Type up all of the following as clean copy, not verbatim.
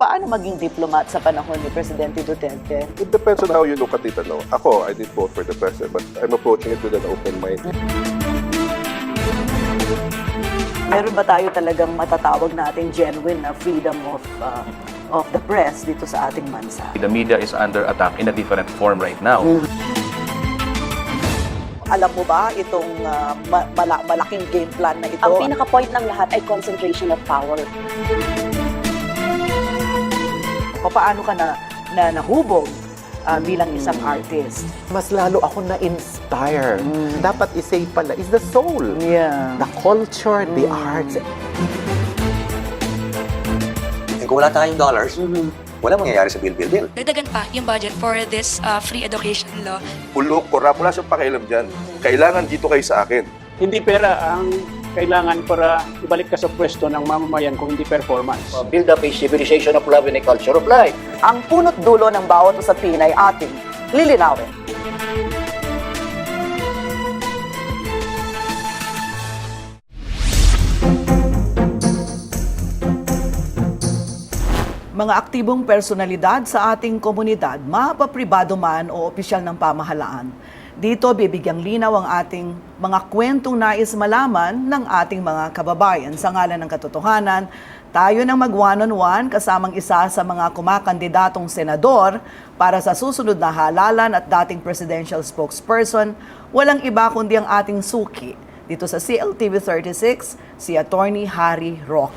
Paano maging diplomat sa panahon ni Presidente Duterte? It depends on how you look at it. Ano? Ako, I did vote for the president, but I'm approaching it with an open mind. Meron ba tayo talagang matatawag natin genuine na freedom of the press dito sa ating bansa? The media is under attack in a different form right now. Alam mo ba itong malaking game plan na ito? Ang pinaka-point ng lahat ay concentration of power. Paano ka na nahubog bilang isang artist? Mas lalo ako na-inspire. Dapat isay pala is the soul. Yeah. The culture, the arts. Kung wala tayong dollars, wala mangyayari sa bill. Dagdagan pa yung budget for this free education law. Ulok, korap, wala siyang pakialam dyan. Kailangan dito kayo sa akin. Hindi pera ang kailangan para ibalik ka sa pwesto ng mamamayan kung hindi performance. Build up a civilization of love and a culture of life. Ang punot dulo ng bawat usapin ay ating lilinawin. Mga aktibong personalidad sa ating komunidad, mapapribado man o opisyal ng pamahalaan. Dito bibigyang linaw ang ating mga kwentong nais malaman ng ating mga kababayan. Sa ngalan ng katotohanan, tayo nang mag-one-on-one kasamang isa sa mga kumakandidatong senador para sa susunod na halalan at dating presidential spokesperson, walang iba kundi ang ating suki. Dito sa CLTV 36, si Attorney Harry Roque.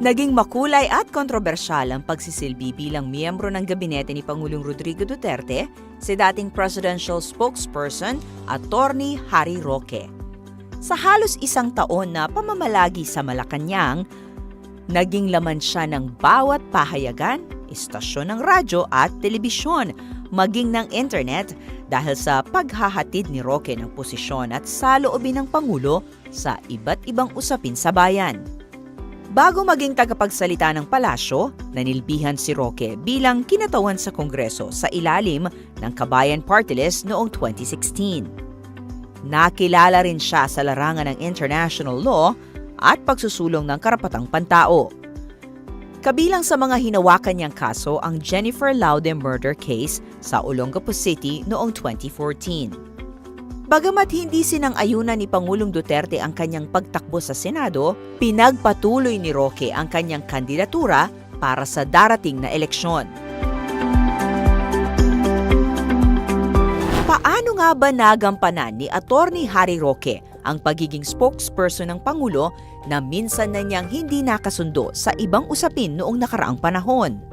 Naging makulay at kontrobersyal ang pagsisilbi bilang miyembro ng gabinete ni Pangulong Rodrigo Duterte si dating presidential spokesperson, Attorney Harry Roque. Sa halos isang taon na pamamalagi sa Malacanang, naging laman siya ng bawat pahayagan, istasyon ng radyo at telebisyon, maging ng internet dahil sa paghahatid ni Roque ng posisyon at saloobin ng Pangulo sa iba't ibang usapin sa bayan. Bago maging tagapagsalita ng palasyo, nanilbihan si Roque bilang kinatawan sa Kongreso sa ilalim ng Kabayan Party List noong 2016. Nakilala rin siya sa larangan ng international law at pagsusulong ng karapatang pantao. Kabilang sa mga hinawakan niyang kaso ang Jennifer Laude murder case sa Olongapo City noong 2014. Bagamat hindi sinang-ayunan ni Pangulong Duterte ang kanyang pagtakbo sa Senado, pinagpatuloy ni Roque ang kanyang kandidatura para sa darating na eleksyon. Paano nga ba nagampanan ni Attorney Harry Roque ang pagiging spokesperson ng Pangulo na minsan na niyang hindi nakasundo sa ibang usapin noong nakaraang panahon?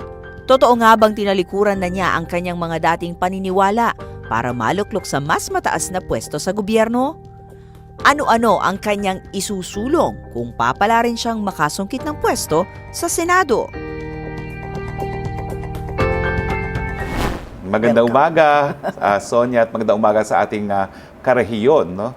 Totoo nga bang tinalikuran na niya ang kanyang mga dating paniniwala para maluklok sa mas mataas na pwesto sa gobyerno? Ano-ano ang kanyang isusulong kung papalarin siyang makasungkit ng pwesto sa Senado? Magandang umaga, Sonia, at magandang umaga sa ating karehiyon, no?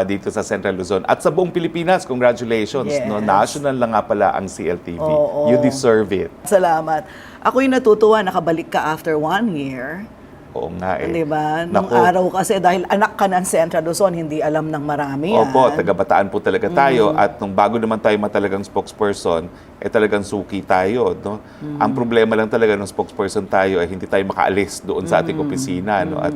Dito sa Central Luzon. At sa buong Pilipinas, congratulations. Yes. No? National lang nga pala ang CLTV. Oo. You deserve it. Salamat. Ako'y natutuwa, nakabalik ka after 1 year. Oo nga eh. Diba? Nung Naku. araw kasi dahil anak ka ng Central Luzon, hindi alam ng marami yan. Opo, taga-Bataan po talaga tayo. At nung bago naman tayo matalagang spokesperson, talagang suki tayo. No? Ang problema lang talaga ng spokesperson tayo ay hindi tayo makaalis doon sa ating opisina. No? At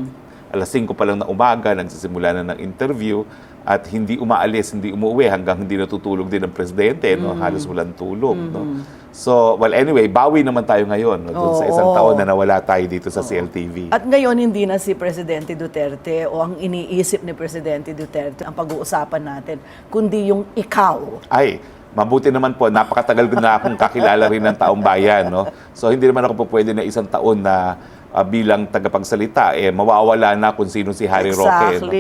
alas 5 pa lang na umaga, nagsisimula na ng interview at hindi umaalis, hindi umuwi hanggang hindi natutulog din ang presidente. No? Halos walang tulog. No? So, well anyway, bawi naman tayo ngayon no? Doon sa isang taon na nawala tayo dito sa CLTV. At ngayon, hindi na si Presidente Duterte o ang iniisip ni Presidente Duterte ang pag-uusapan natin, kundi yung ikaw. Ay, mabuti naman po, napakatagal ko na akong kakilala rin ng taong bayan. No? So, hindi naman ako po pwede na isang taon na bilang tagapagsalita, mawawala na kung sino si Harry Roque. No?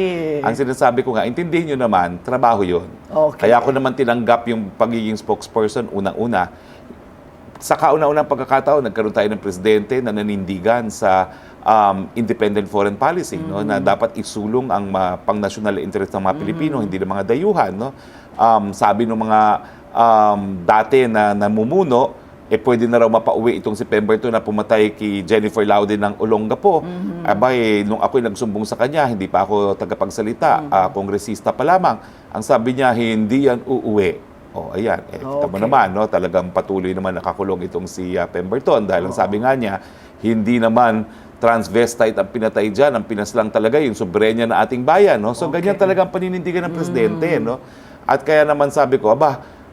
Ang sinasabi ko nga, intindihin nyo naman, trabaho yun. Okay. Kaya ako naman tinanggap yung pagiging spokesperson unang-una. Sa kauna-unang pagkakataon, nagkaroon tayo ng presidente na nanindigan sa independent foreign policy, no? Na dapat isulong ang pang-national interest ng mga Pilipino, hindi ng mga dayuhan. No? Sabi ng mga dati na namumuno, pwede na raw mapauwi itong September 2 na pumatay kay Jennifer Laude ng Olongapo. Abay, nung ako'y nagsumbong sa kanya, hindi pa ako tagapagsalita, kongresista pa lamang. Ang sabi niya, hindi yan uuwi. Ayan. Kita mo naman, no? Talagang patuloy naman nakakulong itong si Pemberton dahil ang sabi nga niya, hindi naman transvestite ang pinatay dyan. Ang pinas lang talaga yung soberenya na ating bayan. No? So, ganyan talaga ang paninindigan ng presidente. No? At kaya naman sabi ko,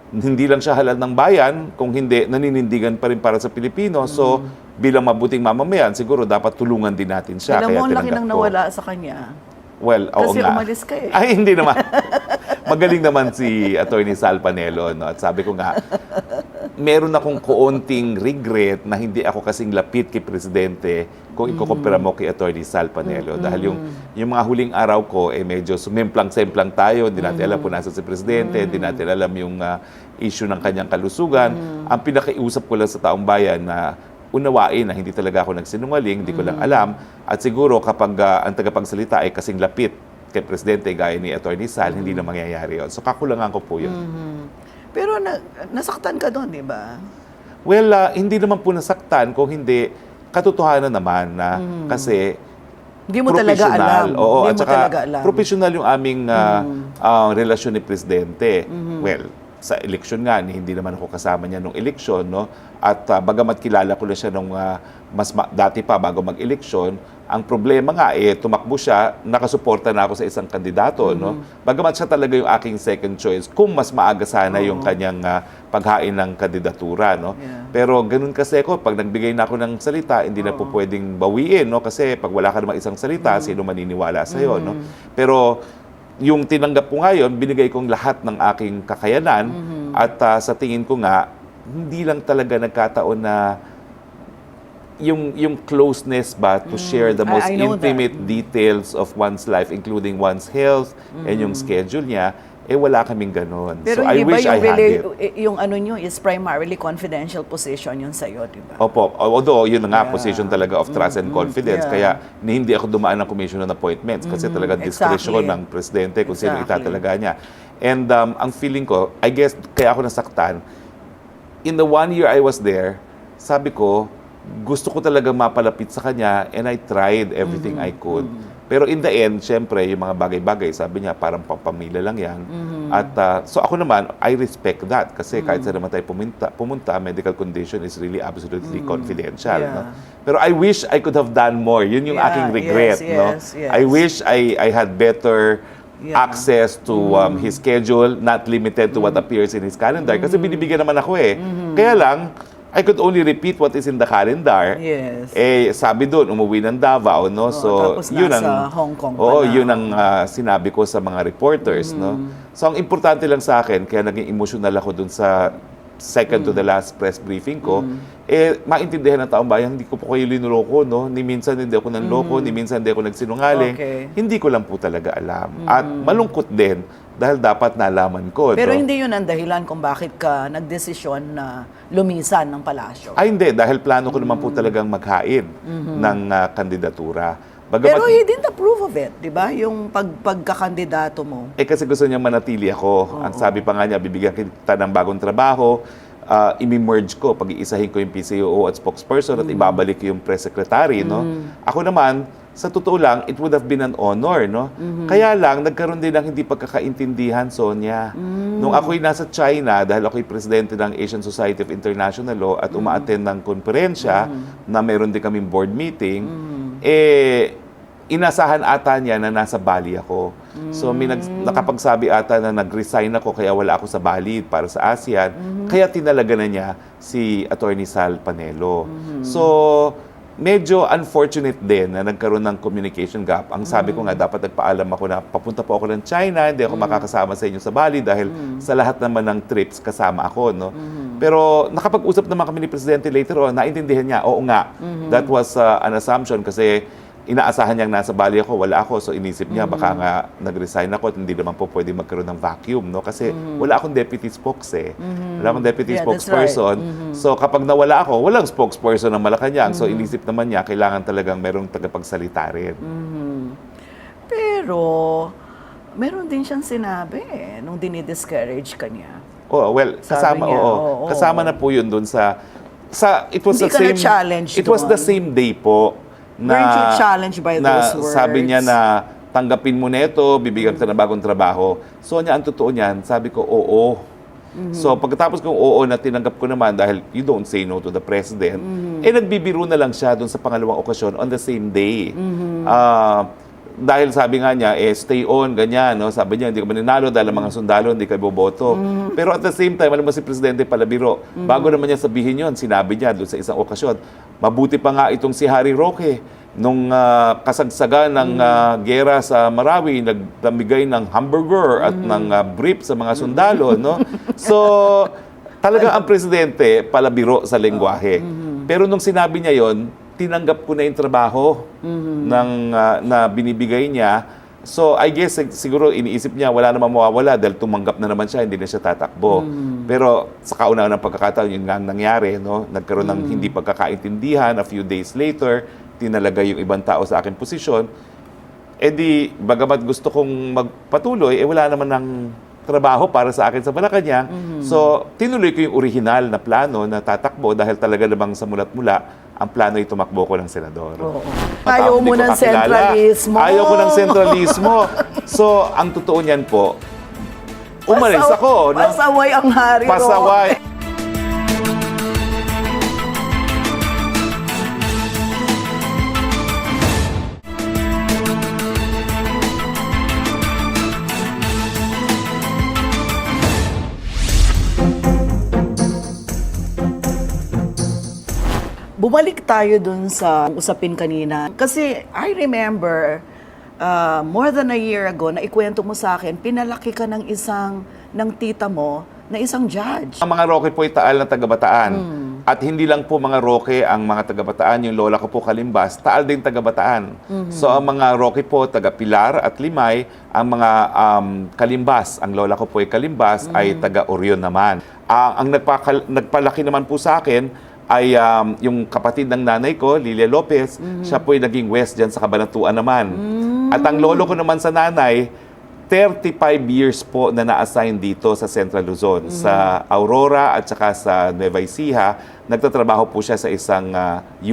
hindi lang siya halal ng bayan, kung hindi, naninindigan pa rin para sa Pilipino. So, bilang mabuting mamamayan, siguro dapat tulungan din natin siya. Alam Kaya mo, ang laki tinanggap nang ko. nawala sa kanya. Well, oo Kasi nga. umalis ka eh. Ay, hindi naman. Magaling naman si Attorney Sal Panelo. No? At sabi ko nga, meron akong kaunting regret na hindi ako kasing lapit kay Presidente kung ikukumpara mo kay Attorney Sal Panelo. Dahil yung mga huling araw ko, medyo sumimplang-semplang tayo. Hindi natin alam kung nasa si Presidente. Hindi natin alam yung issue ng kanyang kalusugan. Ang pinakausap ko lang sa taong bayan na unawain na hindi talaga ako nagsinungaling, hindi ko lang alam. At siguro kapag ang tagapagsalita ay kasing lapit kay Presidente gaya ni Attorney Sal, hindi na mangyayari yun. So kakulangan ko po yun. Pero nasaktan ka doon, di ba? Well, hindi naman po nasaktan kung hindi katotohanan naman na kasi Hindi mo talaga alam. Oo, Hindi at mo saka talaga alam. professional yung aming relasyon ni Presidente. Well, sa eleksyon nga, hindi naman ako kasama niya nung eleksyon, no? At bagamat kilala ko na siya nung dati pa bago mag-eleksyon, ang problema nga tumakbo siya, nakasuporta na ako sa isang kandidato, no? Bagamat siya talaga yung aking second choice, kung mas maaga sana yung kanyang paghain ng kandidatura, no? Yeah. Pero ganun kasi ako, pag nagbigay na ako ng salita, hindi na po pwedeng bawiin, no? Kasi pag wala ka namang isang salita, sino maniniwala sa'yo, no? Pero yung tinanggap ko ngayon, binigay kong lahat ng aking kakayanan at sa tingin ko nga, hindi lang talaga nagkataon na yung closeness ba to share the most I know intimate details of one's life, including one's health and yung schedule niya, wala kaming ganun. Pero So I hindi ba wish I had it. yung ano nyo is primarily confidential position yun sa'yo, di ba? Opo, although yun na nga, position talaga of trust and confidence. Yeah. Kaya hindi ako dumaan ng commission on appointments kasi talaga discretion Exactly. ng presidente kung sino Exactly. itatalaga niya. And ang feeling ko, I guess, kaya ako nasaktan, in the 1 year I was there, sabi ko, gusto ko talaga mapalapit sa kanya and I tried everything I could. Pero in the end, syempre, yung mga bagay-bagay, sabi niya, parang pampamilya lang yan. At so ako naman, I respect that. Kasi kahit saan naman tayo pumunta, medical condition is really absolutely confidential. Yeah. No? Pero I wish I could have done more. Yun yung Yeah, aking regret. yes, No? yes. I wish I had better access to his schedule, not limited to what appears in his calendar. Kasi binibigyan naman ako Kaya lang, I could only repeat what is in the calendar. Yes. Sabi doon, umuwi ng Davao, no? So, tapos yun nasa ang Hong Kong pa Oo, na. yun ang sinabi ko sa mga reporters, no? So, ang importante lang sa akin, kaya naging emotional ako doon sa second to the last press briefing ko, maintindihan ng taong bayan, hindi ko po kayo linuloko, no? Ni minsan hindi ako nanloko, ni minsan hindi ako nagsinungaling. Okay. Hindi ko lang po talaga alam. At malungkot din dahil dapat nalaman ko. Pero no? hindi yun ang dahilan kung bakit ka nagdesisyon na lumisan ng palasyo. Ay, hindi. Dahil plano ko naman po talagang maghain ng kandidatura. Pero he didn't approve of it, di ba? Yung pagkakandidato mo. Kasi gusto niya manatili ako. Ang sabi pa nga niya, bibigyan kita ng bagong trabaho, imi-merge ko, pag-iisahin ko yung PCOO at spokesperson at ibabalik yung press secretary, no? Ako naman, sa totoo lang, it would have been an honor, no? Kaya lang, nagkaroon din ng hindi pagkakaintindihan, Sonia. Nung ako'y nasa China, dahil ako'y presidente ng Asian Society of International Law at umaattend ng konferensya na meron din kaming board meeting, inasahan ata niya na nasa Bali ako. So may nakapagsabi ata na nag-resign ako kaya wala ako sa Bali para sa ASEAN. Kaya tinalaga na niya si Attorney Sal Panelo. So medyo unfortunate din na nagkaroon ng communication gap. Ang sabi ko nga, dapat nagpaalam ako na papunta po ako ng China, hindi ako makakasama sa inyo sa Bali dahil sa lahat naman ng trips kasama ako. No? Pero nakapag-usap naman kami ni Presidente later on, naintindihan niya, oo nga, that was an assumption kasi inaasahan niyang nasa Bali ako, wala ako. So inisip niya, baka nga nag-resign ako at hindi naman po pwede magkaroon ng vacuum. No? Kasi wala akong deputy spokes Wala akong deputy Yeah, that's spokesperson. So kapag nawala ako, walang spokesperson ng Malacanang. So inisip naman niya, kailangan talagang merong tagapagsalita rin. Pero, meron din siyang sinabi nung dinidiscourage ka niya. Oh, well, Sabi kasama niya, oo. oo. Kasama na po 'yun doon sa it was Hindi the ka same na-challenge it was doon? the same day po na Weren't you challenged by na those words? sabi niya na tanggapin mo nito, bibigyan kita ng bagong trabaho. So niya, ang totoo niyan, sabi ko, oo. So pagkatapos kong oo na tinanggap ko naman dahil you don't say no to the president, nagbibiro na lang siya doon sa pangalawang okasyon on the same day. Dahil sabi nga niya, stay on, ganyan, no? Sabi niya, hindi ka maninalo dahil ang mga sundalo hindi ka boboto. Pero at the same time, alam mo si Presidente palabiro, bago naman niya sabihin yon, sinabi niya doon sa isang okasyon, mabuti pa nga itong si Harry Roque, nung kasagsagan ng gera sa Marawi, nagtamigay ng hamburger at ng brief sa mga sundalo, no? So, talaga ang Presidente palabiro sa lengguwahe. Pero nung sinabi niya yon, tinanggap ko na yung trabaho na binibigay niya. So, I guess siguro iniisip niya wala namang mawawala dahil tumanggap na naman siya, hindi na siya tatakbo. Pero sa kauna-unang pagkakataon, yun nga ang nangyari, no? Nagkaroon ng hindi pagkakaintindihan. A few days later, tinalagay yung ibang tao sa aking posisyon. Di, bagamat gusto kong magpatuloy, wala naman ng trabaho para sa akin sa Malacanang. So, tinuloy ko yung original na plano na tatakbo dahil talaga namang sa mulat-mula, ang plano ay tumakbo ko ng senador. Ayaw mo ng sentralismo. Ayaw ko ng sentralismo. So, ang totoo niyan po, umalis ako. No? Pasaway ang Harry Roque. Pasaway. Bumalik tayo dun sa usapin kanina. Kasi I remember, more than a year ago, na ikwento mo sa akin, pinalaki ka ng tita mo na isang judge. Ang mga Roque po ay taal na taga-Bataan. At hindi lang po mga Roque ang mga taga-Bataan. Yung lola ko po Kalimbas, taal din taga-Bataan. So ang mga Roque po, taga-Pilar at Limay, ang mga Kalimbas, ang lola ko po ay Kalimbas, ay taga-Orion naman. Ang nagpalaki naman po sa akin, ay yung kapatid ng nanay ko, Lilia Lopez, siya po ay naging West dyan sa Cabanatuan naman. At ang lolo ko naman sa nanay, 35 years po na na-assign dito sa Central Luzon. Sa Aurora at saka sa Nueva Ecija, nagtatrabaho po siya sa isang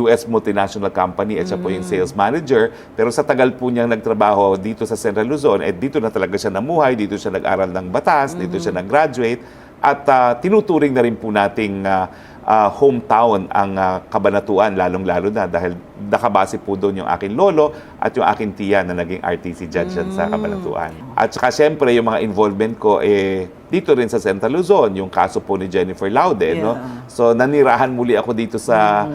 US multinational company at siya po yung sales manager. Pero sa tagal po niyang nagtrabaho dito sa Central Luzon, dito na talaga siya namuhay, dito siya nag-aral ng batas, dito siya nag-graduate. At tinuturing na rin po nating hometown ang Cabanatuan, lalong-lalo na dahil nakabase po doon yung aking lolo at yung aking tiya na naging RTC judge sa Cabanatuan. At saka siyempre yung mga involvement ko dito rin sa Central Luzon, yung kaso po ni Jennifer Laude, no? So nanirahan muli ako dito sa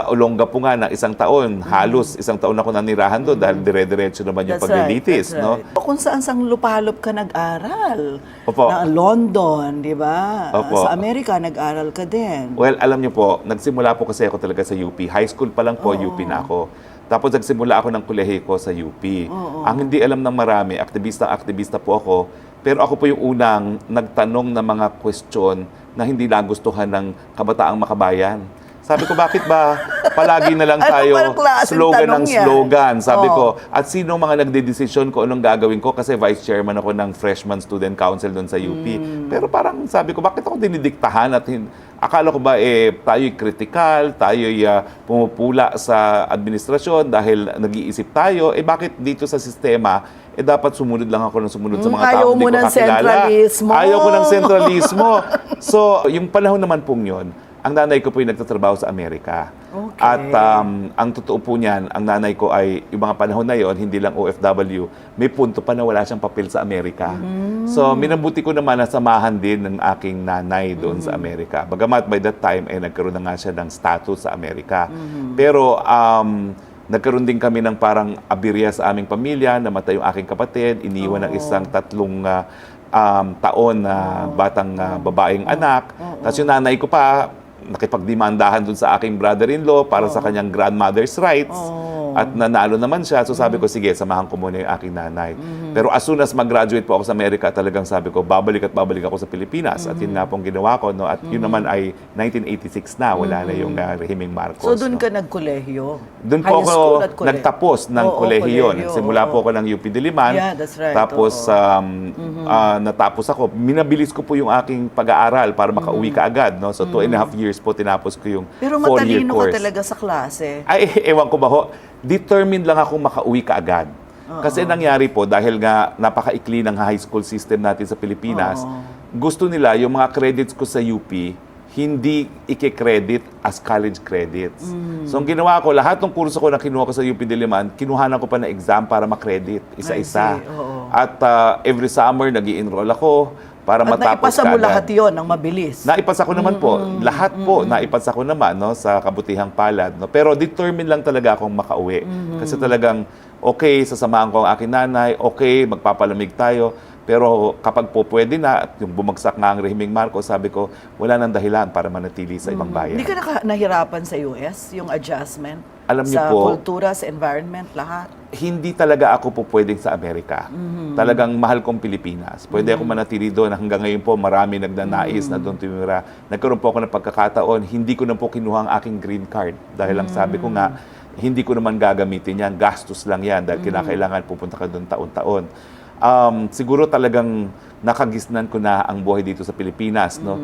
Olongapo nga ng isang taon. Halos isang taon ako nanirahan doon dahil dire-diretso naman yung paglilitis, no? Kung saan sang lupalop ka nag-aral. Opo. Na London, di ba? Opo. Sa Amerika, nag-aral ka din. Well, alam niyo po, nagsimula po kasi ako talaga sa UP. High school pa lang po, UP na ako. Tapos nagsimula ako ng kolehiyo sa UP. Ang hindi alam ng marami, aktivista po ako. Pero ako po yung unang nagtanong ng mga question na hindi nagustuhan ng kabataang makabayan. Sabi ko, bakit ba palagi na lang tayo slogan ng slogan? Sabi ko, at sino mga nagdedesisyon ko anong gagawin ko? Kasi vice chairman ako ng Freshman Student Council doon sa UP. Pero parang sabi ko, bakit ako dinidiktahan at akala ko ba tayo'y kritikal, tayo'y pumupula sa administrasyon dahil nag-iisip tayo, bakit dito sa sistema, dapat sumunod lang ako ng sumunod sa mga tao. Ayaw mo ng sentralismo. Ayaw ko ng sentralismo. So, yung panahon naman pong yun, ang nanay ko po yung nagtatrabaho sa Amerika. Okay. At ang totoo po niyan, ang nanay ko ay, yung mga panahon na yon, hindi lang OFW, may punto pa na wala siyang papel sa Amerika. So, minabuti ko naman na samahan din ng aking nanay doon sa Amerika. Bagamat by that time, nagkaroon na nga siya ng status sa Amerika. Pero, nagkaroon din kami ng parang abirya sa aming pamilya, namatay yung aking kapatid, iniwan ng isang 3 taon na batang babaeng anak. Tapos yung nanay ko pa, nakipagdemandahan dun sa aking brother-in-law para sa kanyang grandmother's rights. At nanalo naman siya. So sabi ko, sige, samahan ko muna yung aking nanay. Pero as soon as mag-graduate po ako sa Amerika, talagang sabi ko, babalik ako sa Pilipinas. At yun nga pong ginawa ko. No? At yun naman ay 1986 na. Wala na yung Rehiming Marcos. So doon no? ka nagkolehiyo? Doon po High ako school at kolehiyo? nagtapos ng Oo, kolehiyo. kolehiyo, Simula po ako ng UP Diliman. Yeah, that's right. Tapos natapos ako. Minabilis ko po yung aking pag-aaral para makauwi ka agad. No? So 2.5 years po tinapos ko yung Pero 4-year matalino course. ka talaga sa klase. Ay, ewan ko ba ho, determined lang akong makauwi ka agad. Kasi nangyari po, dahil nga napakaikli ng high school system natin sa Pilipinas, gusto nila yung mga credits ko sa UP, hindi i-credit as college credits. So, ang ginawa ko, lahat ng kurso ko na kinuha ko sa UP Diliman, kinuhanan ko pa na exam para makredit, isa-isa. I see, oo. At every summer, nag-i-enroll ako para At matapos naipasa mo kaagad. lahat yon ng mabilis. Naipasa ko naman po. Lahat po, naipasa ko naman no, sa kabutihang palad. No? Pero determined lang talaga akong makauwi. Kasi talagang, okay, sasamahan ko ang aking nanay, okay, magpapalamig tayo. Pero kapag po pwede na, yung bumagsak nga ang Rehiming Marcos, sabi ko, wala nang dahilan para manatili sa ibang bayan. Hindi ka nahirapan sa US, yung adjustment? Alam niyo sa po, kultura, sa environment, lahat? hindi talaga ako po pwedeng sa Amerika. Talagang mahal kong Pilipinas. Pwede ako manatili doon. Hanggang ngayon po, marami nagnanais na doon tumira. Nagkaroon po ako ng pagkakataon, hindi ko na po kinuha ang aking green card. Dahil lang sabi ko nga, hindi ko naman gagamitin yan. Gastos lang yan dahil kinakailangan pupunta ka doon taon-taon. Siguro talagang nakagisnan ko na ang buhay dito sa Pilipinas, no?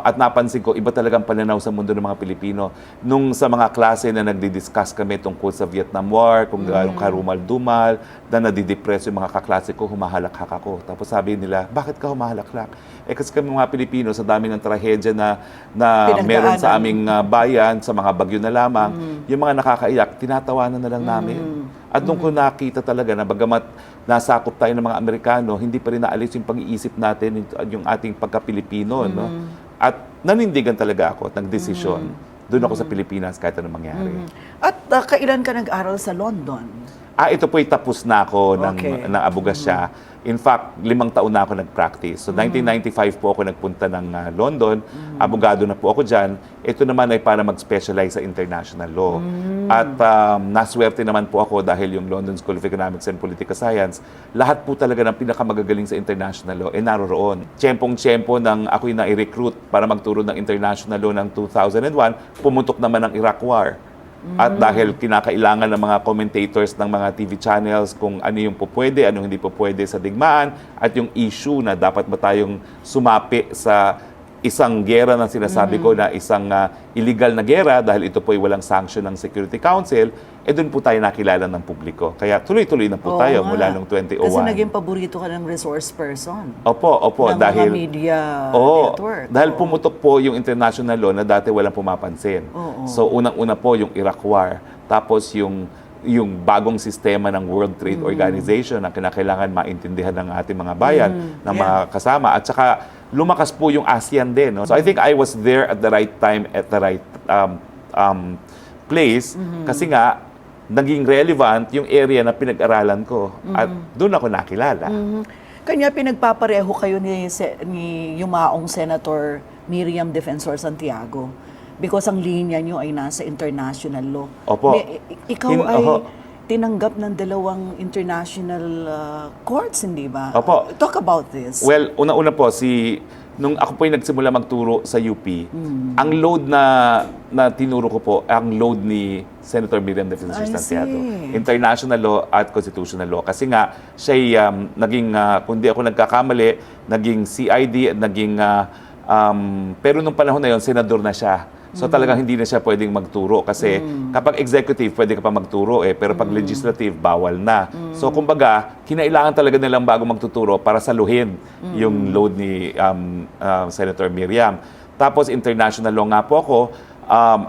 At napansin ko, iba talagang pananaw sa mundo ng mga Pilipino. Nung sa mga klase na nagdi-discuss kami tungkol sa Vietnam War, kung gano'ng karumal-dumal, na nadidepress yung mga kaklase ko, humahalakhak ako. Tapos sabi nila, bakit ka humahalakhak? Kasi kami mga Pilipino, sa dami ng trahedya na meron sa aming bayan, sa mga bagyo na lamang, yung mga nakakaiyak, tinatawanan na lang namin. At doon ko nakita talaga na bagamat nasakop tayo ng mga Amerikano, hindi pa rin naalis yung pag-iisip natin, yung ating pagka-Pilipino. No? At nanindigan talaga ako at nagdesisyon. Doon ako sa Pilipinas kahit anong mangyari. At kailan ka nag-aral sa London? Ito po'y tapos na ako Okay. ng abogasya. In fact, 5 taon na ako nag-practice. So, 1995 po ako nagpunta ng London. Abogado na po ako dyan. Ito naman ay para mag-specialize sa international law. At naswerte naman po ako dahil yung London School of Economics and Political Science, lahat po talaga ng pinakamagagaling sa international law ay naroroon. Tiyempong-tiyempo nang ako'y na-recruit para magturo ng international law ng 2001, pumutok naman ang Iraq War. At dahil kinakailangan ng mga commentators ng mga TV channels kung ano yung pupwede, ano hindi pupwede sa digmaan, at yung issue na dapat ba tayong sumapi sa isang gera na sinasabi ko na isang illegal na gera dahil ito po ay walang sanction ng Security Council, doon po tayo nakilala ng publiko. Kaya tuloy-tuloy na po tayo mula noong 2001. Kasi naging paborito ka ng resource person. Opo, ng dahil mga media network. dahil pumutok po yung international law na dati walang pumapansin. So unang-una po yung Iraq War, tapos yung bagong sistema ng World Trade Organization na kinakailangan maintindihan ng ating mga bayan, ng mga kasama. At saka lumakas po yung ASEAN din. No? So I think I was there at the right time, at the right place. Kasi nga, naging relevant yung area na pinag-aralan ko. At doon ako nakilala. Kanya pinagpapareho kayo ni yumaong Senator Miriam Defensor Santiago. Because ang linya nyo ay nasa international law. Opo. Ikaw ay tinanggap ng 2 international courts, hindi ba? Opo. Talk about this. Well, una-una po, nung ako po yung nagsimula magturo sa UP, ang load na tinuro ko po, ang load ni Senator Miriam Defensor Santiago. International law at constitutional law. Kasi nga, siya naging, kundi ako nagkakamali, naging CID at naging, pero nung panahon na yon senador na siya. So talagang hindi na siya pwedeng magturo kasi kapag executive, pwede ka pa magturo pero pag legislative, bawal na. So kumbaga, kinailangan talaga nilang bago magtuturo para saluhin yung load ni Senator Miriam. Tapos international law nga po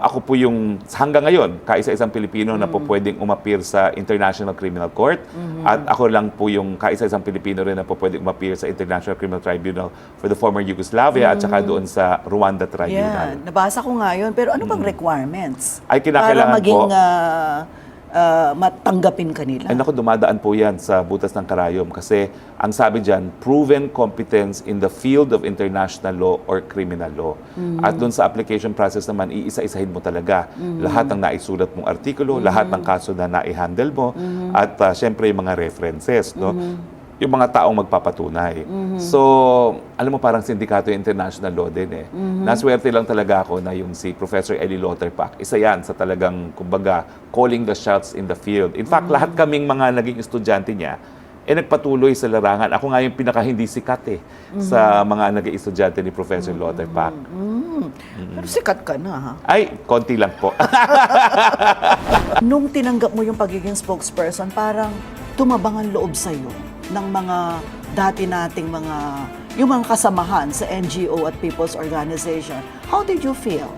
ako po yung hanggang ngayon, kaisa-isang Pilipino na po pwedeng umapir sa International Criminal Court. At ako lang po yung kaisa-isang Pilipino rin na po pwedeng umapir sa International Criminal Tribunal for the former Yugoslavia at saka doon sa Rwanda Tribunal. Nabasa ko nga yun. Pero ano bang requirements? Ay kinakailangan para maging po matanggapin kanila? Ay naku, dumadaan po yan sa butas ng karayom kasi ang sabi dyan, proven competence in the field of international law or criminal law. At doon sa application process naman, iisa-isahin mo talaga lahat ng naisulat mong artikulo, lahat ng kaso na nai-handle mo, at syempre yung mga references, no? Yung mga taong magpapatunay. So, alam mo, parang sindikato yung international law din eh. Naswerte lang talaga ako na yung si Professor Ellie Lauterbach, isa yan sa talagang, kumbaga, calling the shots in the field. In fact, lahat kaming mga naging estudyante niya, nagpatuloy sa larangan. Ako nga yung pinaka-hindi sikat sa mga naging estudyante ni Professor Lauterbach. Pero sikat ka na, ha? Ay, konti lang po. Nung tinanggap mo yung pagiging spokesperson, parang tumabang ang loob sa'yo ng mga dati nating yung mga kasamahan sa NGO at People's Organization. How did you feel?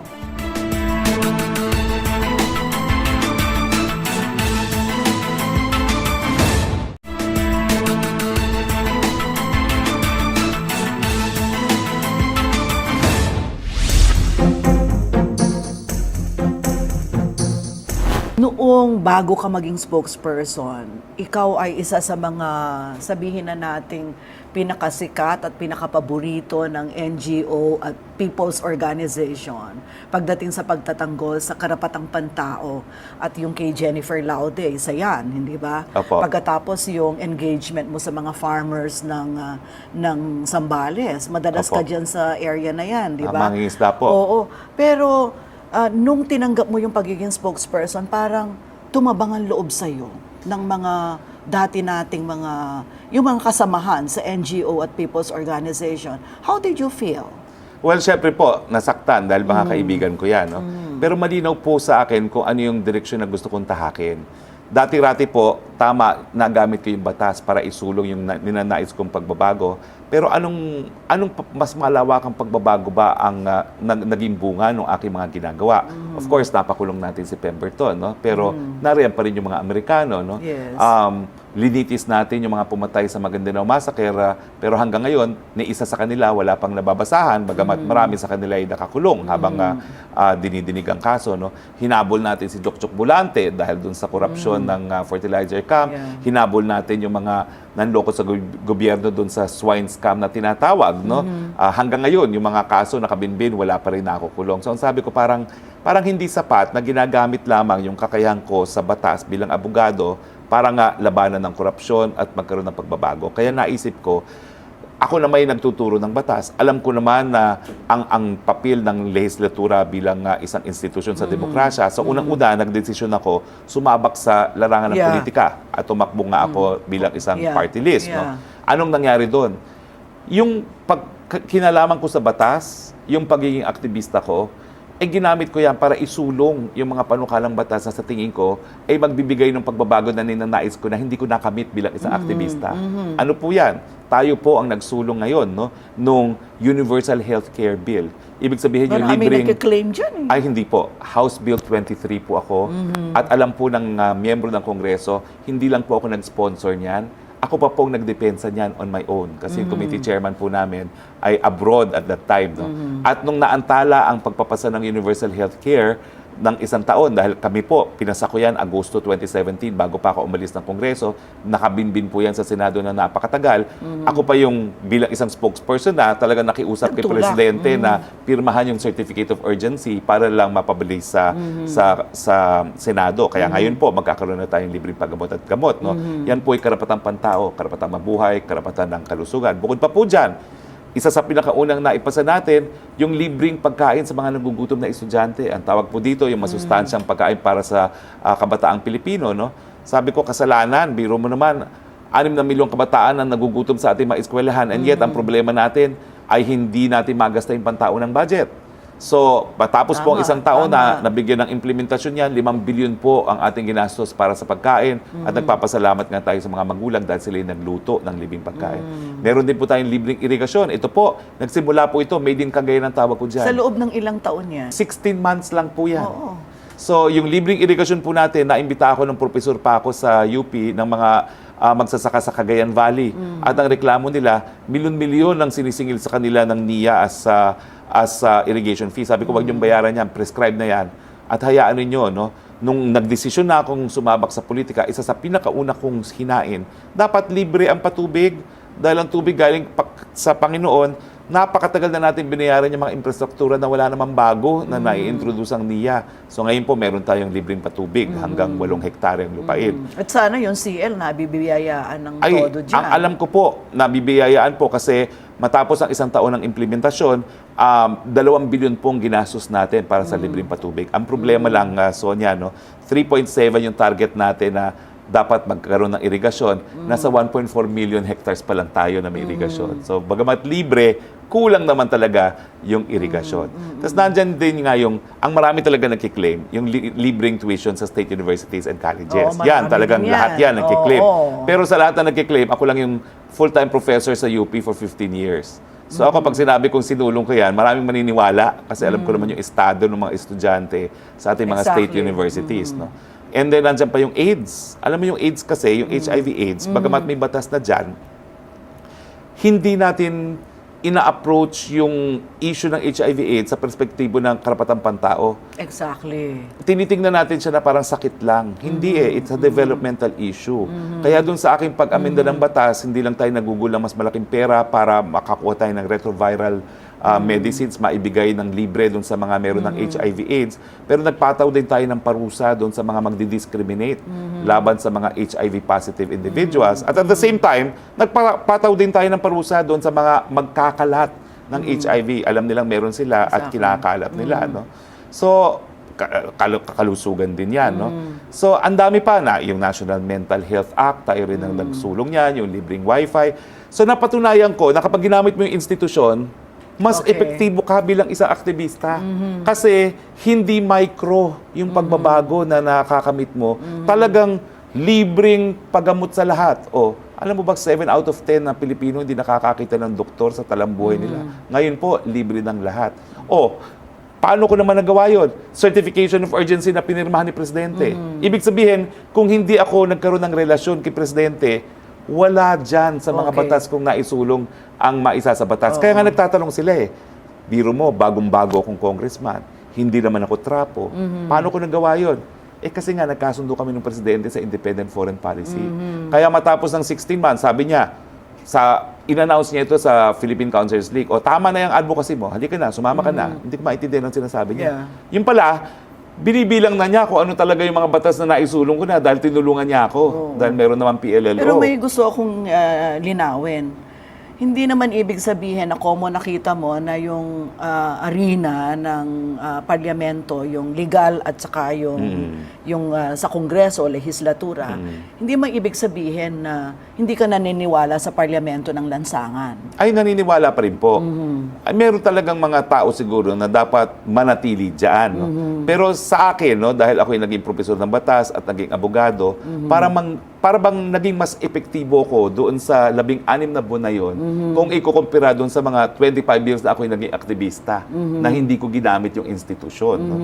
Noong bago ka maging spokesperson, ikaw ay isa sa mga, sabihin na nating, pinakasikat at pinakapaborito ng NGO at People's Organization pagdating sa pagtatanggol sa karapatang pantao. At yung kay Jennifer Laude, isa yan, hindi ba? Opo. Pagkatapos yung engagement mo sa mga farmers ng Zambales, madalas Opo. ka dyan sa area na yan, di ba? Mangingisda po. Oo. Pero nung tinanggap mo yung pagiging spokesperson, parang tumabang ang loob sa'yo ng mga dati nating yung mga kasamahan sa NGO at People's Organization. How did you feel? Well, syempre po, nasaktan dahil mga kaibigan ko yan. No? Pero malinaw po sa akin kung ano yung direksyon na gusto kong tahakin. Dati-rati po, tama, nagamit ko yung batas para isulong yung ninanais kong pagbabago. Pero anong mas malawakang pagbabago ba ang naging bunga ng aking mga ginagawa? Of course, napakulong natin si Pemberton, no? Pero nariyan pa rin yung mga Amerikano, no? Yes. Linitis natin yung mga pumatay sa Maguindanao Massacre, pero hanggang ngayon, ni isa sa kanila wala pang nababasahan, bagamat marami sa kanila ay nakakulong habang dinidinig ang kaso. No? Hinabol natin si Jokjok Bulante dahil dun sa korupsyon ng fertilizer camp. Yeah. Hinabol natin yung mga nanloko sa gobyerno dun sa swine scam na tinatawag. No? Hanggang ngayon, yung mga kaso nakabinbin, wala pa rin nakukulong. So ang sabi ko, parang hindi sapat na ginagamit lamang yung kakayahan ko sa batas bilang abogado para nga labanan ng korupsyon at magkaroon ng pagbabago. Kaya naisip ko, ako na may nagtuturo ng batas. Alam ko naman na ang papel ng lehislatura bilang isang institusyon sa demokrasya. So unang-una, nagdesisyon ako, sumabak sa larangan ng politika at tumakbo nga ako bilang isang party list. No? Anong nangyari doon? Yung kinalaman ko sa batas, yung pagiging aktivista ko, ginamit ko yan para isulong yung mga panukalang batas na sa tingin ko ay magbibigay ng pagbabago na ninanais ko na hindi ko nakamit bilang isang aktivista. Ano po yan? Tayo po ang nagsulong ngayon nung Universal Healthcare Bill. Ibig sabihin yung libreng... Marami nagkiklaim dyan eh. Ay, hindi po. House Bill 23 po ako. At alam po ng miyembro ng Kongreso, hindi lang po ako nag-sponsor niyan. Ako pa pong nagdepensa niyan on my own kasi yung committee chairman po namin ay abroad at that time. No? At nung naantala ang pagpapasa ng Universal Healthcare ng isang taon, dahil kami po, pinasa ko yan Agosto 2017 bago pa ako umalis ng Kongreso, nakabinbin po yan sa Senado na napakatagal. Ako pa yung bilang isang spokesperson na talaga nakiusap kay Presidente na pirmahan yung Certificate of Urgency para lang mapabilis sa Senado. Kaya ngayon po, magkakaroon na tayong libreng paggamot at gamot. No? Yan po ay karapatang pantao, karapatang mabuhay, karapatan ng kalusugan. Bukod pa po dyan, isa sa pinakaunang naipasa natin, yung libreng pagkain sa mga nagugutom na estudyante. Ang tawag po dito, yung masustansyang pagkain para sa kabataang Pilipino. No? Sabi ko, kasalanan, biro mo naman, 6 na milyong kabataan ang nagugutom sa ating mga eskwelahan. And yet, ang problema natin ay hindi natin magasta yung pantao ng budget. So, matapos po ang isang taon na nabigyan ng implementasyon yan, 5 billion po ang ating ginastos para sa pagkain at nagpapasalamat nga tayo sa mga magulang dahil sila yung nagluto ng libreng pagkain. Meron din po tayong libreng irigasyon. Ito po, nagsimula po ito, made in Cagayan ang tawag ko dyan. Sa loob ng ilang taon yan? 16 months lang po yan. Oo. So, yung libreng irigasyon po natin, naimbita ako ng profesor pa ako sa UP ng mga magsasaka sa Cagayan Valley. At ang reklamo nila, milyon-milyon ang sinisingil sa kanila ng NIA as irrigation fee. Sabi ko, wag niyong bayaran yan, prescribe na yan. At hayaan ninyo, no, nung nagdesisyon na akong sumabak sa politika, isa sa pinakauna kong hinain, dapat libre ang patubig dahil ang tubig galing sa Panginoon. Napakatagal na natin binayaran yung mga infrastruktura na wala namang bago na nai-introduce ang NIA. So ngayon po meron tayong libreng patubig hanggang 8 hektare ang lupain. At sana yung CL nabibiyayaan ng Ay, todo dyan. ang alam ko po, nabibiyayaan po kasi matapos ang isang taon ng implementasyon, 2 bilyon pong ginastos natin para sa libreng patubig. Ang problema lang, Sonia, no, 3.7 yung target natin na dapat magkaroon ng irigasyon. Nasa 1.4 million hectares pa lang tayo na may irigasyon. So, bagamat libre, kulang naman talaga yung irigasyon. Tapos nandyan din nga yung, ang marami talaga nagkiklaim, yung libreng tuition sa state universities and colleges. Oo, Yan, marami talagang din yan. lahat yan nagkiklaim. Oo. Pero sa lahat na nagkiklaim, ako lang yung full-time professor sa UP for 15 years. So ako pag sinabi kong sinulong ko yan, maraming maniniwala kasi alam ko naman yung estado ng mga estudyante sa ating mga state Exactly. universities. No? And then nandiyan pa yung AIDS. Alam mo yung AIDS kasi, yung HIV/AIDS, bagamat may batas na dyan, hindi natin ina-approach yung issue ng HIV/AIDS sa perspektibo ng karapatang pantao. Exactly. Tinitingnan natin siya na parang sakit lang. Hindi it's a developmental issue. Kaya doon sa aking pag-amenda ng batas, hindi lang tayo nagugulang mas malaking pera para makakuha tayo ng retroviral medicines, maibigay ng libre doon sa mga meron ng HIV/AIDS. Pero nagpataw din tayo ng parusa doon sa mga magdi-discriminate laban sa mga HIV-positive individuals. At the same time, nagpataw din tayo ng parusa doon sa mga magkakalat ng HIV. Alam nilang meron sila at kinakalat nila. No? So, kakalusugan din yan. No? So, ang dami pa na, yung National Mental Health Act, tayo rin ang nagsulong yan, yung libreng wifi. So, napatunayan ko na kapag ginamit mo yung institusyon, mas epektibo ka bilang isang aktivista. Kasi hindi micro yung pagbabago na nakakamit mo. Talagang libreng paggamot sa lahat. O, alam mo ba, 7 out of 10 na Pilipino hindi nakakakita ng doktor sa talambuhay nila. Ngayon po, libre ng lahat. O, paano ko naman nagawa yun? Certification of urgency na pinirmahan ni Presidente. Ibig sabihin, kung hindi ako nagkaroon ng relasyon kay Presidente, wala dyan sa mga batas kung naisulong ang maisa sa batas. Kaya nga nagtatanong sila biro mo, bagong-bago akong congressman, hindi naman ako trapo. Paano ko nagawa yun? Kasi nga nagkasundo kami ng Presidente sa independent foreign policy. Kaya matapos ng 16 months, sabi niya, in-announce niya ito sa Philippine Councilors League, tama na yung advocacy mo, halika na, sumama ka na. Hindi ko maintindihan ang sinasabi niya. Yung pala, binibilang na niya kung ano talaga yung mga batas na naisulong ko na dahil tinulungan niya ako. Dahil meron naman PLLO. Pero may gusto akong linawin. Hindi naman ibig sabihin na common nakita mo na yung arena ng parlamento, yung legal at saka yung sa kongreso o lehislatura, hindi man ibig sabihin na hindi ka naniniwala sa parlamento ng lansangan. Ay, naniniwala pa rin po. Ay, meron talagang mga tao siguro na dapat manatili dyan. No? Pero sa akin, no, dahil ako yung naging profesor ng batas at naging abogado, para bang naging mas epektibo ko doon sa 16 na buwan na yun, kung ikukumpira doon sa mga 25 years na ako yung naging aktivista, na hindi ko ginamit yung institusyon. No?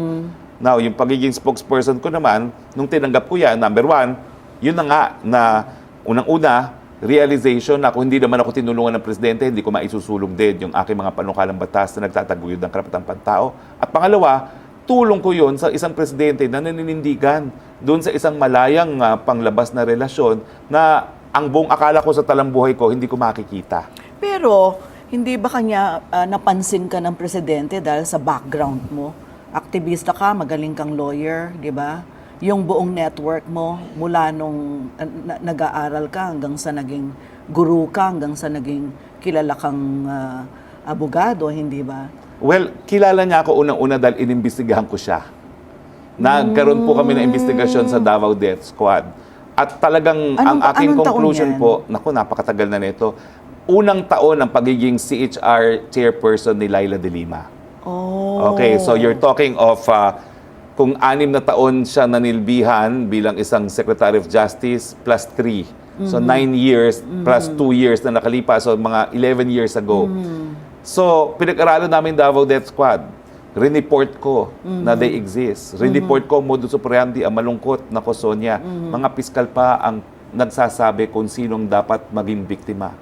Now, yung pagiging spokesperson ko naman, nung tinanggap ko yan, number 1, yun na nga na unang-una, realization na kung hindi naman ako tinulungan ng Presidente, hindi ko maisusulong din yung aking mga panukalang batas na nagtataguyod ng karapatang pantao. At pangalawa, tulong ko yun sa isang Presidente na naninindigan doon sa isang malayang panglabas na relasyon na ang buong akala ko sa talambuhay ko, hindi ko makikita. Pero, hindi ba kanya napansin ka ng Presidente dahil sa background mo? Aktivista ka, magaling kang lawyer, di ba? Yung buong network mo, mula nung nag-aaral ka hanggang sa naging guru ka, hanggang sa naging kilala kang abogado, hindi ba? Well, kilala niya ako unang-una dahil inimbestigahan ko siya. Nagkaroon po kami ng investigasyon sa Davao Death Squad. At talagang ang aking conclusion po, naku, napakatagal na nito, unang taon ng pagiging CHR chairperson ni Laila de Lima. Oh. Okay, so you're talking of kung 6 na taon siya nanilbihan bilang isang Secretary of Justice plus 3. So 9 years plus 2 years na nakalipas, so mga 11 years ago. So pinag-aralan namin Davao Death Squad. Report ko na they exist. Report ko modus operandi, ang malungkot na ko, Sonia. Mga piskal pa ang nagsasabi kung sinong dapat maging biktima.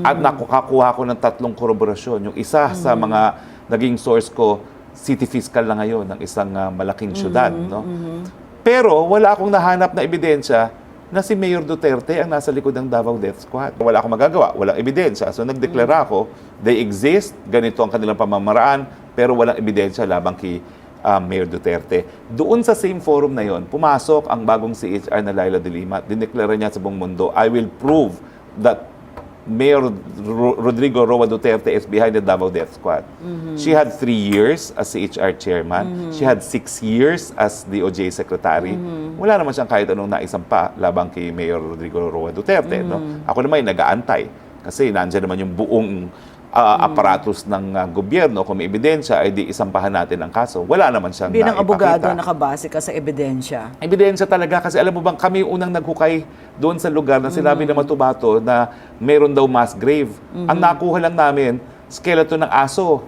At nakukuha ko ng 3 koroborasyon. Yung isa sa mga naging source ko, city fiscal na ngayon ng isang malaking syudad. No? Pero wala akong nahanap na ebidensya na si Mayor Duterte ang nasa likod ng Davao Death Squad. Wala akong magagawa, walang ebidensya. So nagdeklara ako, they exist, ganito ang kanilang pamamaraan, pero walang ebidensya labang kay Mayor Duterte. Doon sa same forum na yon, pumasok ang bagong CHR na Laila de Lima. Dineklara niya sa buong mundo, I will prove that Mayor Rodrigo Roa Duterte is behind the Davao Death Squad. She had 3 years as CHR chairman. She had 6 years as DOJ secretary. Wala naman siyang kahit anong naisampa labang kay Mayor Rodrigo Roa Duterte. No? Ako naman ay nag-aantay kasi nandiyan naman yung buong aparatus ng gobyerno. Kung may ebidensya, ay di isampahan natin ang kaso. Wala naman siyang Bilang abogado, naipakita. nakabase ka sa ebidensya. Ebidensya talaga kasi alam mo bang kami yung unang naghukay doon sa lugar na sinabi ng Matubato na meron daw mass grave. Ang nakuha lang namin, skeleton ng aso.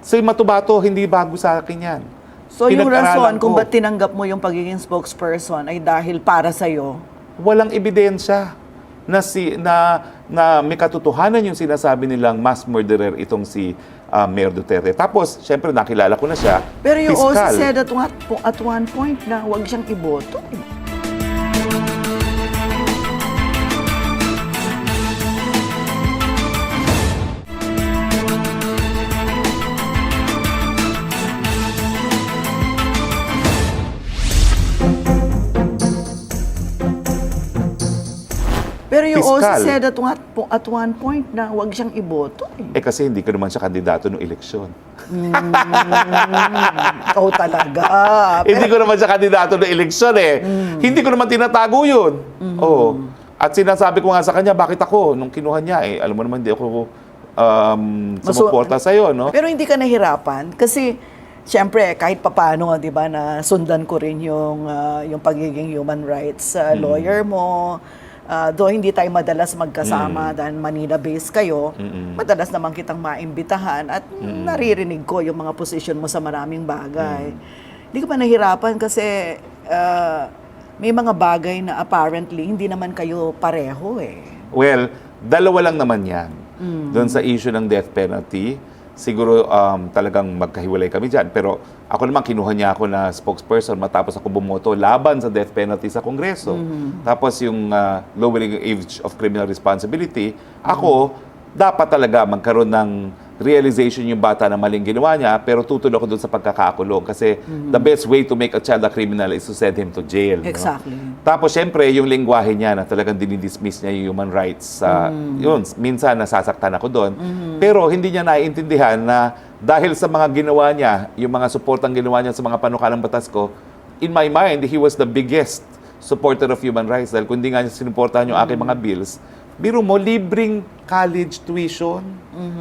So yung Matubato, hindi bago sa akin yan. So yung Pinag-aralan rason kung ko. ba't tinanggap mo yung pagiging spokesperson ay dahil para sa'yo. Walang ebidensya na may katotohanan yung sinasabi nilang mass murderer itong si Mayor Duterte. Tapos, syempre nakilala ko na siya. Pero you also Piskal. said at one point na huwag siyang iboto. Pero you also Piskal. said at one point na huwag siyang iboto. Eh kasi hindi ko naman siya kandidato ng eleksyon. Ikaw talaga. Hindi ko naman siya kandidato ng eleksyon eh. Hindi ko naman tinatago yun. Oo. At sinasabi ko nga sa kanya, bakit ako? Nung kinuha niya eh, alam mo naman hindi ako sumuporta sa'yo, no? Pero hindi ka nahirapan kasi siyempre kahit papaano, 'di ba, na sundan ko rin yung pagiging human rights lawyer mo. Though hindi tayo madalas magkasama dahil Manila-based kayo, madalas naman kitang maimbitahan at naririnig ko yung mga position mo sa maraming bagay. Hindi ka pa nahirapan kasi may mga bagay na apparently hindi naman kayo pareho eh. Well, dalawa lang naman yan. Doon sa issue ng death penalty, siguro talagang magkahiwalay kami dyan. Pero ako naman, kinuha niya ako na spokesperson matapos ako bumoto laban sa death penalty sa Kongreso. Tapos yung lowering age of criminal responsibility, ako, dapat talaga magkaroon ng realization yung bata na maling ginawa niya, pero tutuloy ako doon sa pagkakakulong. Kasi the best way to make a child a criminal is to send him to jail. no? Exactly. Tapos, syempre, yung lingwahe niya na talagang dinidismiss niya yung human rights. Yun, minsan nasasaktan ako doon. Pero hindi niya naiintindihan na dahil sa mga ginawa niya, yung mga supportang ginawa niya sa mga panukalang batas ko, in my mind, he was the biggest supporter of human rights. Dahil kung hindi nga niya sinuportahan yung aking mga bills, biro mo, libreng college tuition.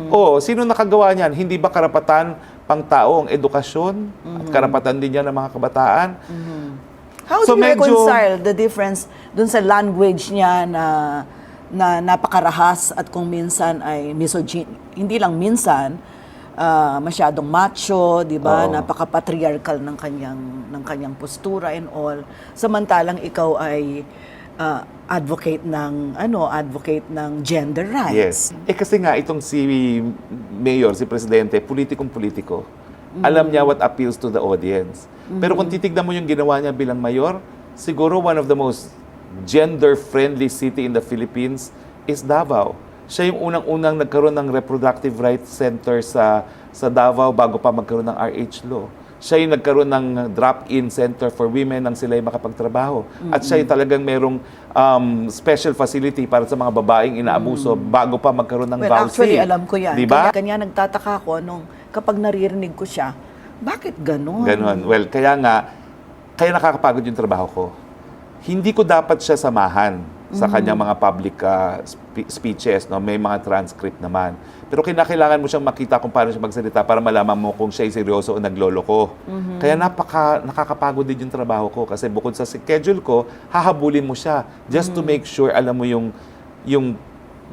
O, sino nakagawa niyan? Hindi ba karapatan pang tao ang edukasyon? At karapatan din yan ng mga kabataan? How So, do you medyo- reconcile the difference dun sa language niya na napakarahas at kung minsan ay hindi lang minsan, masyadong macho, 'di ba? Oo. Napaka-patriarchal ng kanyang postura and all. Samantalang ikaw ay advocate ng gender rights. Yes. Kasi nga, itong si Mayor, si Presidente, politikong-politiko. Alam niya what appeals to the audience. Pero kung titignan mo yung ginawa niya bilang mayor, siguro one of the most gender-friendly city in the Philippines is Davao. Siya yung unang-unang nagkaroon ng reproductive rights center sa Davao bago pa magkaroon ng RH law. Siya yung nagkaroon ng drop-in center for women nang sila'y makapagtrabaho. At siya yung talagang merong special facility para sa mga babaeng inaabuso bago pa magkaroon ng Well, vowsy. actually, alam ko yan. Diba? Kanya nagtataka ko kapag naririnig ko siya, bakit ganon? Ganon. Well, kaya nakakapagod yung trabaho ko. Hindi ko dapat siya samahan sa kanyang mga public speeches, no? May mga transcript naman. Pero kinakailangan mo siyang makita kung paano siya magsalita para malaman mo kung siya seryoso o nagloloko. Kaya nakakapagod din yung trabaho ko kasi bukod sa schedule ko, hahabulin mo siya just to make sure alam mo yung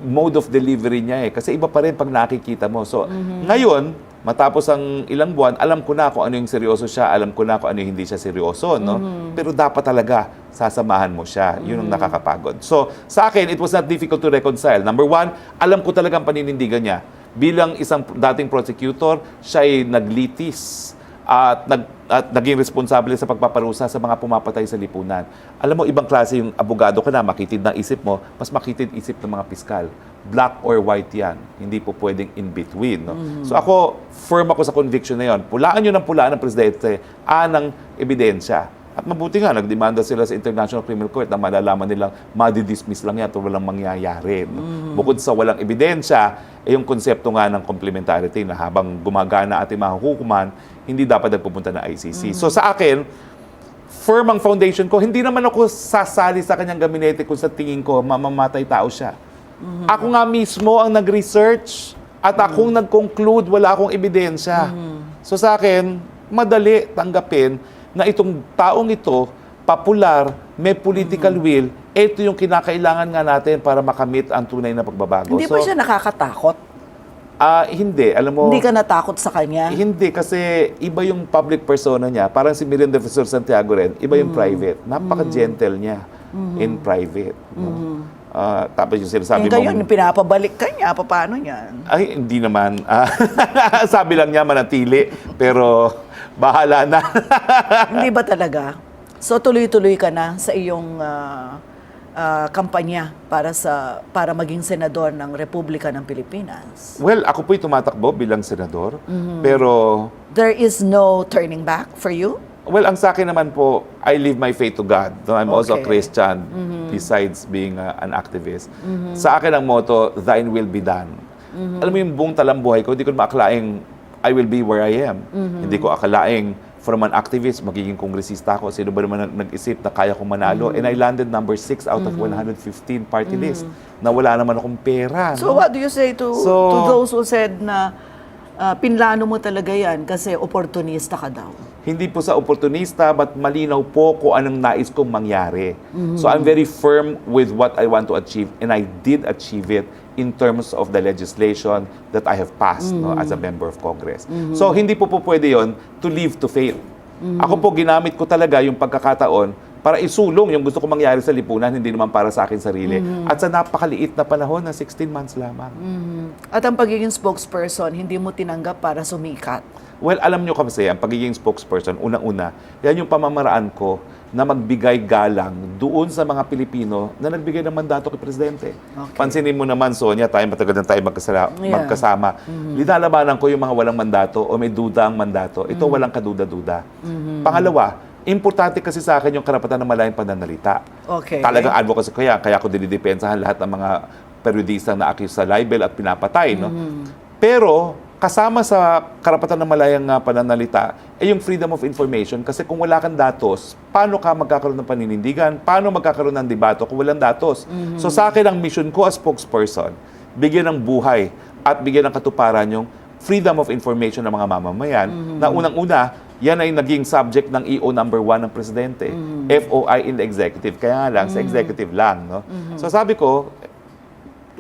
mode of delivery niya eh. Kasi iba pa rin pag nakikita mo. So, ngayon, matapos ang ilang buwan, alam ko na kung ano yung seryoso siya, alam ko na kung ano yung hindi siya seryoso, no? Pero dapat talaga, sasamahan mo siya. Yun ang nakakapagod. So, sa akin, it was not difficult to reconcile. Number one, alam ko talagang paninindigan niya. Bilang isang dating prosecutor, siya ay naglitis at naging responsable sa pagpaparusa sa mga pumapatay sa lipunan. Alam mo, ibang klase yung abogado ka na, makitid ng isip mo, mas makitid isip ng mga piskal. Black or white yan. Hindi po pwedeng in between. No? So ako, firm ako sa conviction na yon. Pulaan yun ng pulaan ng presidente, ng ebidensya. At mabuti nga, nagdemanda sila sa International Criminal Court na malalaman nilang madidismiss lang yan at walang mangyayari. No? Bukod sa walang ebidensya, yung konsepto nga ng complementarity na habang gumagana ating mga hukuman, hindi dapat nagpupunta na ICC. So sa akin, firm ang foundation ko. Hindi naman ako sasali sa kanyang gabinete kung sa tingin ko mamamatay tao siya. Ako nga mismo ang nag-research at akong nag-conclude, wala akong ebidensya. So sa akin, madali tanggapin na itong taong ito, popular, may political will, ito yung kinakailangan nga natin para makamit ang tunay na pagbabago. Hindi ba siya nakakatakot? Hindi. Alam mo, Hindi ka natakot sa kanya? hindi kasi iba yung public persona niya. Parang si Miriam Defensor Santiago rin, iba yung private. Napaka-gentle niya in private. No? Tapos yung sinasabi Ngayon, mo, pinapabalik ka niya, paano yan? ay, hindi naman. Sabi lang niya manatili, pero bahala na. Hindi ba talaga? So tuloy-tuloy ka na sa iyong kampanya para maging senador ng Republika ng Pilipinas. Well, ako po'y tumatakbo bilang senador, pero There is no turning back for you? well, ang sa akin naman po, I leave my faith to God. No, I'm also a Okay. Christian besides being an activist. Sa akin ang motto, thine will be done. Alam mo yung buong talambuhay ko, hindi ko makakalaing I will be where I am. Hindi ko akalaing from an activist, magiging kongresista ako. Sino ba naman nag-isip na kaya kong manalo? And I landed number 6 out of 115 party list na wala naman akong pera. So what do you say to those who said na pinlano mo talaga yan kasi opportunista ka daw? Hindi po sa oportunista, but malinaw po kung anong nais kong mangyari. So I'm very firm with what I want to achieve, and I did achieve it in terms of the legislation that I have passed no, as a member of Congress. So hindi po pwede yon to live to fail. Ako po, ginamit ko talaga yung pagkakataon para isulong yung gusto ko mangyari sa lipunan, hindi naman para sa akin sarili. At sa napakaliit na panahon na 16 months lamang. At ang pagiging spokesperson, hindi mo tinanggap para sumikat. Well, alam nyo kasi, ang pagiging spokesperson, unang-una, yan yung pamamaraan ko na magbigay galang doon sa mga Pilipino na nagbigay ng mandato kay Presidente. Okay. Pansinin mo naman, Sonia, matagal na tayo Yeah. magkasama. Linalabanan ko yung mga walang mandato o may duda ang mandato. Ito walang kaduda-duda. Pangalawa, importante kasi sa akin yung karapatan ng malayang pananalita. Okay. Talagang advocacy ko yan, kaya ako dinidepensahan lahat ng mga periodistang na-accuse sa libel at pinapatay. No? Pero, kasama sa karapatan ng malayang pananalita ay yung freedom of information kasi kung wala kang datos, paano ka magkakaroon ng paninindigan? Paano magkakaroon ng debato kung walang datos? So sa akin, ang mission ko as spokesperson, bigyan ng buhay at bigyan ng katuparan yung freedom of information ng mga mamamayan na unang-una, yan ay naging subject ng EO number 1 ng Presidente. FOI in the executive. Kaya nga lang, sa executive lang. No? So sabi ko,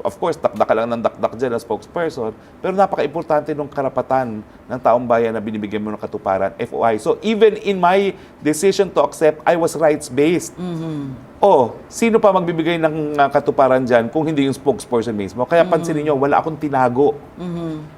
of course, dakdak ka lang ng dakdak dyan as spokesperson, pero napaka-importante ng karapatan ng taong bayan na binibigyan mo ng katuparan, FOI. So, even in my decision to accept, I was rights-based. Sino pa magbibigay ng katuparan dyan kung hindi yung spokesperson mismo? Kaya pansinin nyo, wala akong tinago.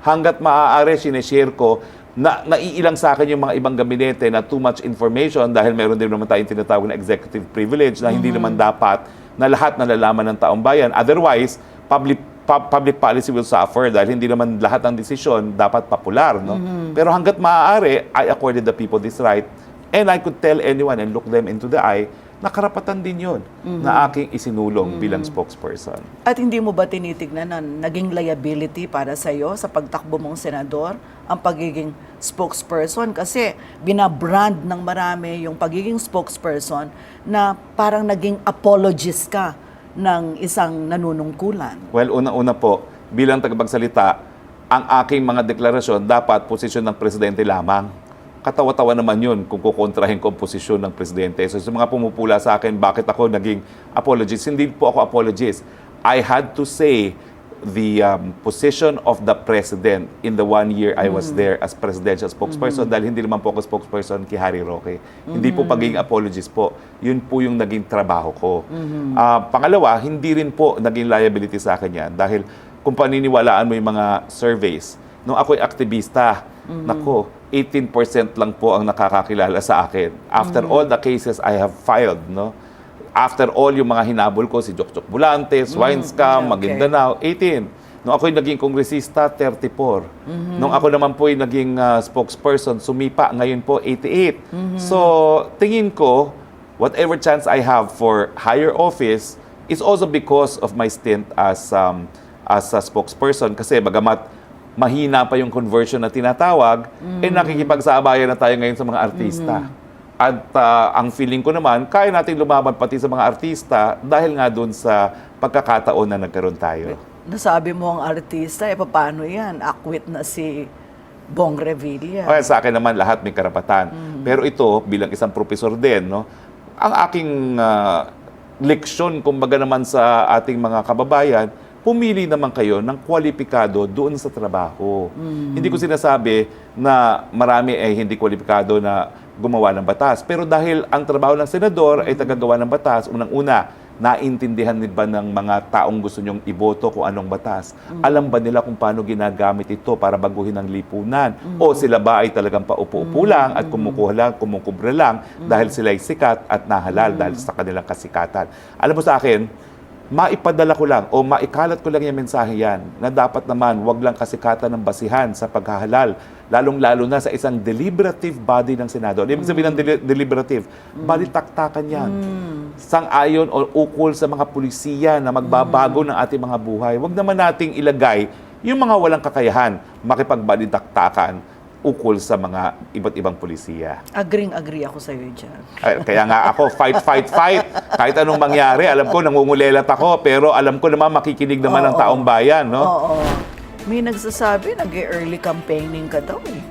Hanggat maaari, sineshare ko, na naiilang sa akin yung mga ibang gabinete na too much information dahil meron din naman tayong tinatawag na executive privilege na hindi naman dapat na lahat nalalaman ng taong bayan. Otherwise, public policy will suffer dahil hindi naman lahat ng desisyon dapat popular. No? Pero hanggat maaari, I accorded the people this right and I could tell anyone and look them into the eye na karapatan din yun na aking isinulong bilang spokesperson. At hindi mo ba tinitignan na naging liability para sa iyo sa pagtakbo mong senador ang pagiging spokesperson? Kasi binabrand ng marami yung pagiging spokesperson na parang naging apologist ka ng isang nanunungkulan. Well, una-una po, bilang tagapagsalita, ang aking mga deklarasyon dapat posisyon ng presidente lamang. Katawa-tawa naman yun kung kukontrahin ko ang posisyon ng presidente. So, sa mga pumupula sa akin, bakit ako naging apologist? Hindi po ako apologist. I had to say the position of the president in the 1 year I was there as presidential spokesperson dahil hindi naman po ako spokesperson kay Harry Roque. Hindi po pagiging apologist po. Yun po yung naging trabaho ko. Pangalawa, hindi rin po naging liability sa akin yan dahil kung paniniwalaan mo yung mga surveys, nung ako'y aktivista, nako, 18% lang po ang nakakakilala sa akin. After all the cases I have filed, no? After all yung mga hinabol ko, si Jokjok Bulantes, Wine Scam, Maguindanao, 18. Nung ako'y naging kongresista, 34. Nung ako naman po'y naging spokesperson, sumipa, ngayon po 88. So, tingin ko, whatever chance I have for higher office is also because of my stint as a spokesperson. Kasi bagamat mahina pa yung conversion na tinatawag, nakikipagsabayan na tayo ngayon sa mga artista. At ang feeling ko naman, kaya natin lumaban pati sa mga artista dahil nga doon sa pagkakataon na nagkaroon tayo. Nasabi mo ang artista, paano yan? Akwit na si Bong Revilla. Okay, sa akin naman, lahat may karapatan. Pero ito, bilang isang profesor din, no, ang aking leksyon, kumbaga naman sa ating mga kababayan, pumili naman kayo ng kwalipikado doon sa trabaho. Hindi ko sinasabi na marami ay hindi kwalipikado na gumawa ng batas. Pero dahil ang trabaho ng senador ay tagagawa ng batas, unang-una, naintindihan ba ng mga taong gusto nyong iboto kung anong batas? Alam ba nila kung paano ginagamit ito para baguhin ang lipunan? O sila ba ay talagang paupo-upo lang at kumukuha lang, kumukubra lang dahil sila ay sikat at nahalal dahil sa kanilang kasikatan? Alam mo sa akin, maipadala ko lang o maikalat ko lang yung mensahe yan na dapat naman wag lang kasikatan ng basihan sa paghahalal, lalong-lalo na sa isang deliberative body ng Senado. Ibig sabihin ng deliberative, balitaktakan yan. Sang-ayon o ukol sa mga pulisiya na magbabago ng ating mga buhay. Wag naman nating ilagay yung mga walang kakayahan makipagbalitaktakan ukol sa mga iba't ibang pulisiya. Agree ako sa iyo dyan. Kaya nga ako, fight. Kahit anong mangyari, alam ko, nangungulelat ako, pero alam ko naman, makikinig naman ang taong bayan, no? Oo. May nagsasabi, nag-early campaigning ka daw eh.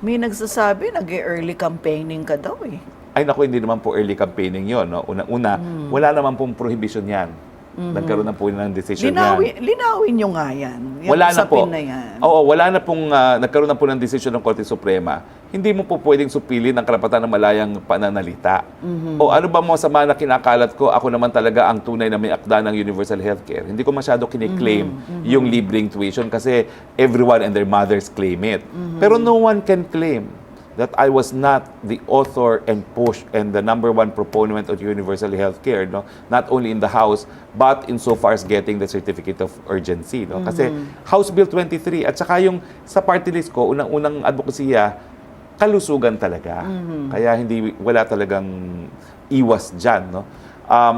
May nagsasabi, nag-early campaigning ka daw eh. Ay naku, hindi naman po early campaigning yon, no? Unang-una, wala naman pong prohibition yan. Nagkaroon na po ng decision yan. Linawin nyo nga yan. Yung Wala na po. usapin na yan. Oo, wala na pong, nagkaroon na po ng decision ng Korte Suprema. Hindi mo po pwedeng supilin ang karapatan ng malayang pananalita. O ano ba mo sama na kinakalat ko, ako naman talaga ang tunay na may akda ng universal healthcare. Hindi ko masyado kiniklaim yung libreng tuition kasi everyone and their mothers claim it. Pero no one can claim that I was not the author and push and the number one proponent of universal healthcare, no? Not only in the House, but insofar as getting the certificate of urgency, no? Kasi House Bill 23 at saka yung sa party list ko, unang-unang advokasya, kalusugan talaga. Kaya wala talagang iwas dyan, no?